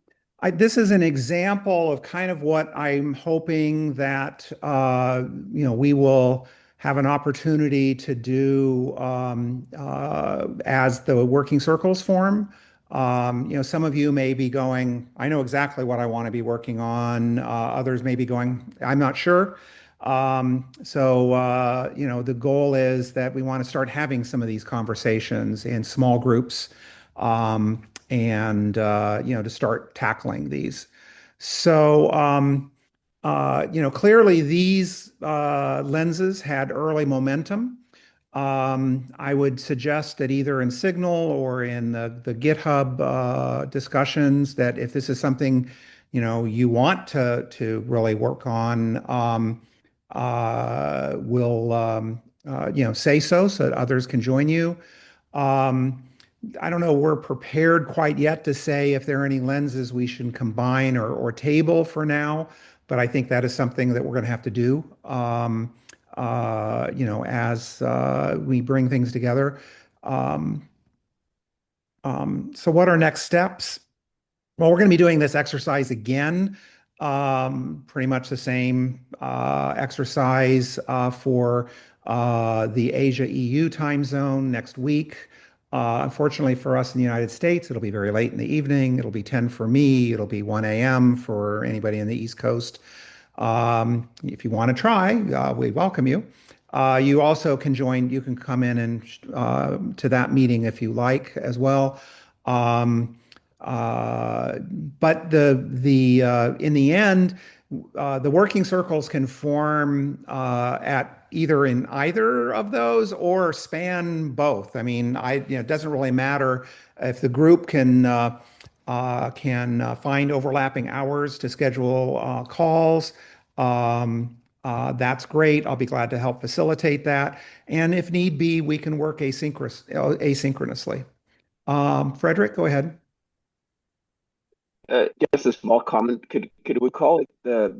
this is an example of kind of what I'm hoping that we will have an opportunity to do as the working circles form. Some of you may be going, I know exactly what I want to be working on. Others may be going, I'm not sure. The goal is that we want to start having some of these conversations in small groups, to start tackling these. Clearly these lenses had early momentum. I would suggest that either in Signal or in the GitHub discussions, that if this is something you want to really work on, we'll say so that others can join you. Um, I don't know we're prepared quite yet to say if there are any lenses we should combine or table for now, but I think that is something that we're going to have to do. As we bring things together. So what are next steps? Well, we're going to be doing this exercise again, pretty much the same exercise for the Asia EU time zone next week. Unfortunately for us in the United States, it'll be very late in the evening. It'll be 10 for me. It'll be 1 a.m. for anybody in the East Coast. If you want to try, we welcome you. You also can join, you can come in and to that meeting if you like as well. But in the end, the working circles can form at either of those or span both. I mean, it doesn't really matter if the group can find overlapping hours to schedule calls. That's great. I'll be glad to help facilitate that. And if need be, we can work asynchronously. Frederick, go ahead. Just a small comment. Could we call it the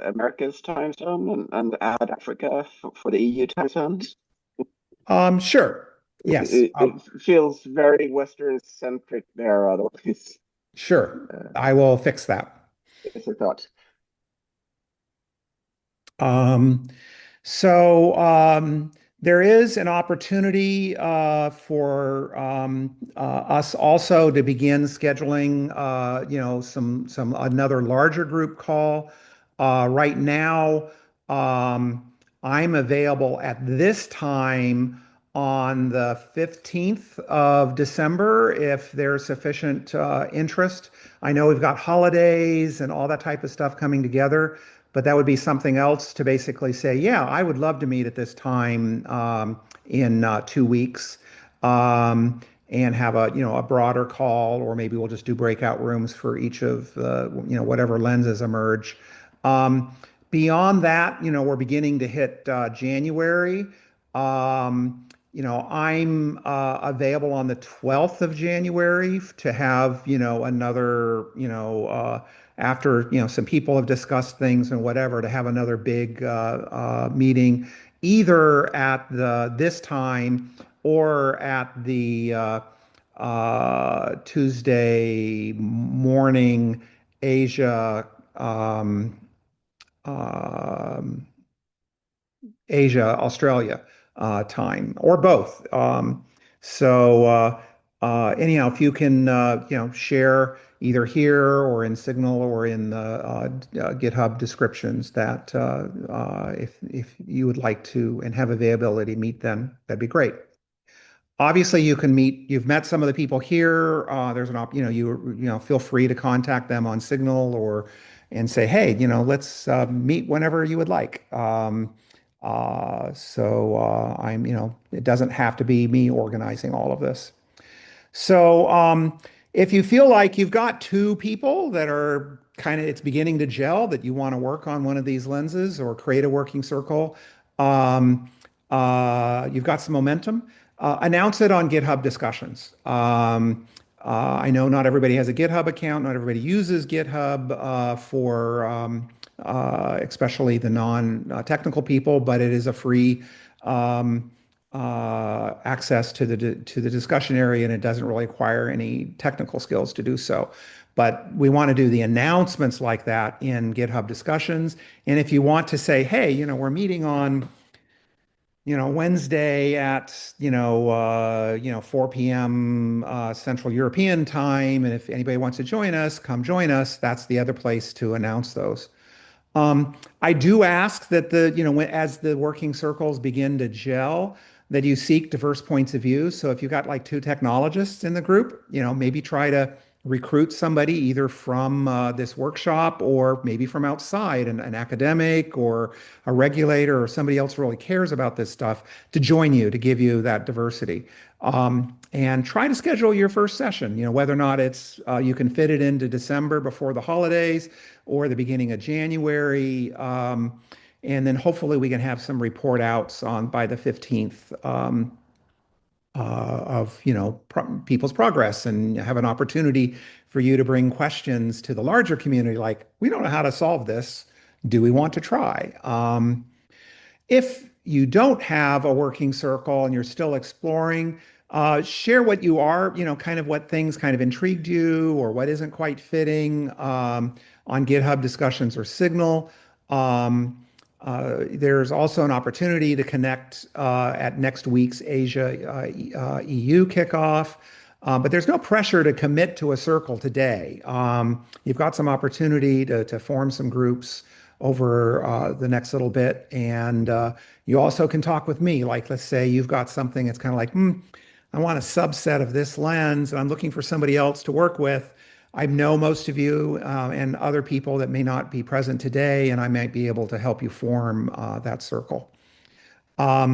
Americas time zone and add Africa for the EU time zones? Sure. Yes. It feels very Western centric there otherwise. Sure. I will fix that. It's a thought. There is an opportunity for us also to begin scheduling, another larger group call. Right now, I'm available at this time on the 15th of December if there's sufficient interest. I know we've got holidays and all that type of stuff coming together, but that would be something else to basically say, yeah, I would love to meet at this time in 2 weeks, and have a broader call, or maybe we'll just do breakout rooms for each of whatever lenses emerge. Beyond that, we're beginning to hit January. I'm available on the 12th of January to have another after some people have discussed things and whatever, to have another big meeting, either at this time or at the Tuesday morning Asia Australia time, or both. Anyhow, if you can share either here or in Signal or in the GitHub descriptions that if you would like to and have availability to meet then, that'd be great. Obviously, you've met some of the people here. There's feel free to contact them on Signal and say, hey, let's meet whenever you would like. It doesn't have to be me organizing all of this. If you feel like you've got two people that are it's beginning to gel, that you want to work on one of these lenses or create a working circle, you've got some momentum, announce it on GitHub discussions. I know not everybody has a GitHub account. Not everybody uses GitHub for especially the non-technical people, but it is a free access to the discussion area, and it doesn't really require any technical skills to do so. But we want to do the announcements like that in GitHub discussions. And if you want to say, hey, we're meeting on Wednesday at 4 p.m. Central European time. And if anybody wants to join us, come join us. That's the other place to announce those. I do ask that as the working circles begin to gel, that you seek diverse points of view. So if you've got like two technologists in the group, maybe try to recruit somebody either from this workshop or maybe from outside, an academic or a regulator or somebody else who really cares about this stuff to join you to give you that diversity. And try to schedule your first session, whether or not it's you can fit it into December before the holidays or the beginning of January. And then hopefully we can have some report outs on by the 15th of people's progress and have an opportunity for you to bring questions to the larger community like, we don't know how to solve this. Do we want to try? If you don't have a working circle and you're still exploring, share what you are, kind of what things kind of intrigued you or what isn't quite fitting on GitHub discussions or Signal. There's also an opportunity to connect at next week's Asia EU kickoff. But there's no pressure to commit to a circle today. You've got some opportunity to form some groups over the next little bit. And you also can talk with me. Like, let's say you've got something that's kind of like, I want a subset of this lens, and I'm looking for somebody else to work with. I know most of you and other people that may not be present today, and I might be able to help you form that circle. A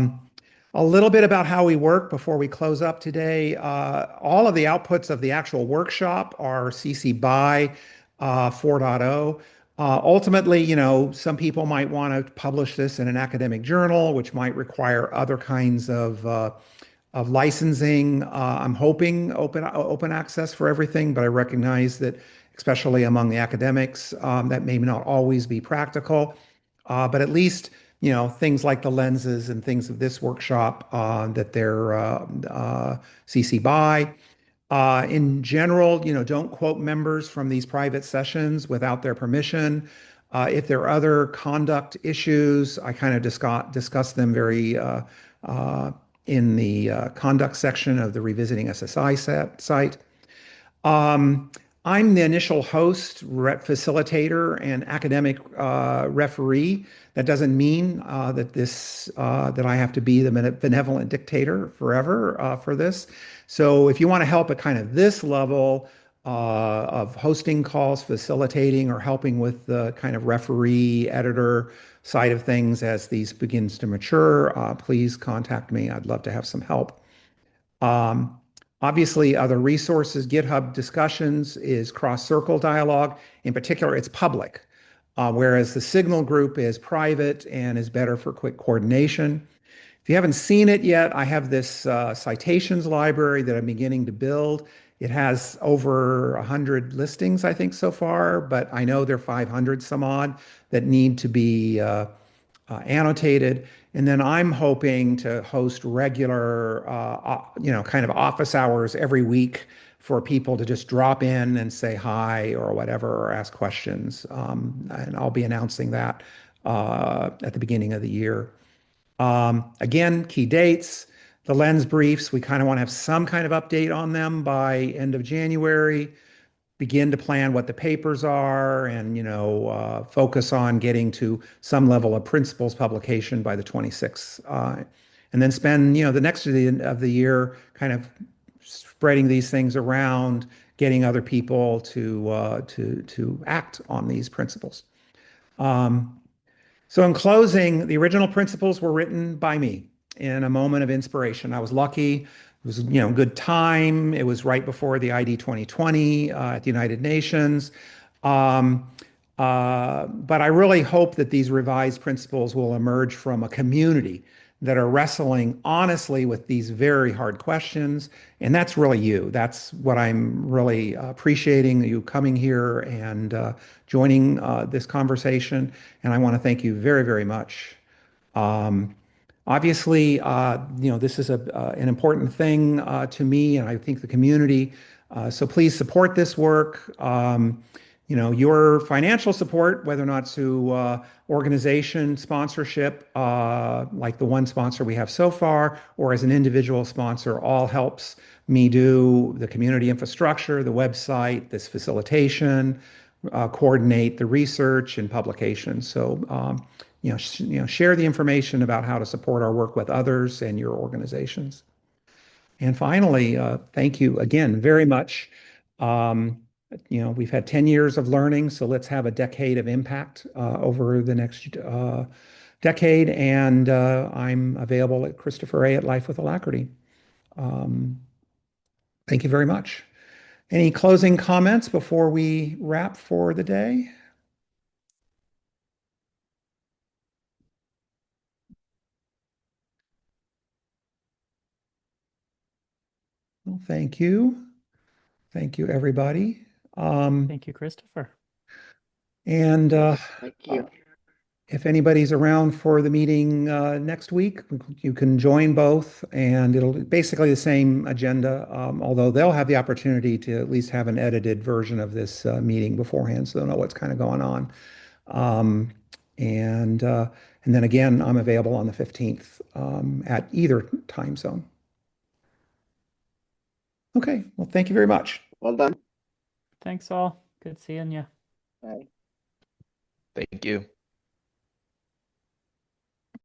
little bit about how we work before we close up today. All of the outputs of the actual workshop are CC BY 4.0. Ultimately, some people might want to publish this in an academic journal, which might require other kinds of licensing. I'm hoping open access for everything, but I recognize that, especially among the academics, that may not always be practical. But at least, things like the lenses and things of this workshop that they're CC BY. In general, don't quote members from these private sessions without their permission. If there are other conduct issues, I kind of discuss them very in the conduct section of the Revisiting SSI site. I'm the initial host, facilitator, and academic referee. That doesn't mean that I have to be the benevolent dictator forever for this. So if you want to help at kind of this level of hosting calls, facilitating, or helping with the kind of referee, editor side of things as these begins to mature, please contact me. I'd love to have some help. Obviously, other resources, GitHub discussions is cross-circle dialogue. In particular, it's public, whereas the Signal group is private and is better for quick coordination. If you haven't seen it yet, I have this citations library that I'm beginning to build. It has over 100 listings, I think, so far, but I know there are 500 some odd that need to be annotated. And then I'm hoping to host regular, kind of office hours every week for people to just drop in and say hi or whatever, or ask questions. And I'll be announcing that at the beginning of the year. Again, key dates, the lens briefs, we kind of want to have some kind of update on them by end of January. Begin to plan what the papers are and focus on getting to some level of principles publication by the 26th, and then spend the next of the year kind of spreading these things around, getting other people to act on these principles. So in closing, the original principles were written by me in a moment of inspiration. I was lucky. It was, good time. It was right before the ID 2020 at the United Nations. But I really hope that these revised principles will emerge from a community that are wrestling honestly with these very hard questions. And that's really you. That's what I'm really appreciating, you coming here and joining this conversation. And I want to thank you very, very much. Obviously, this is an important thing to me and I think the community. So please support this work. your financial support, whether or not to organization sponsorship, like the one sponsor we have so far, or as an individual sponsor, all helps me do the community infrastructure, the website, this facilitation, coordinate the research and publication. So, share the information about how to support our work with others and your organizations. And finally, thank you again very much. We've had 10 years of learning, so let's have a decade of impact over the next decade. And I'm available at Christopher A. at Life with Alacrity. Thank you very much. Any closing comments before we wrap for the day? Well, thank you. Thank you, everybody. Thank you, Christopher. And Thank you. if anybody's around for the meeting next week, you can join both, and it'll be basically the same agenda, although they'll have the opportunity to at least have an edited version of this meeting beforehand, so they'll know what's kind of going on. And then again, I'm available on the 15th at either time zone. Okay, well, thank you very much. Well done. Thanks all. Good seeing you. Bye. Thank you.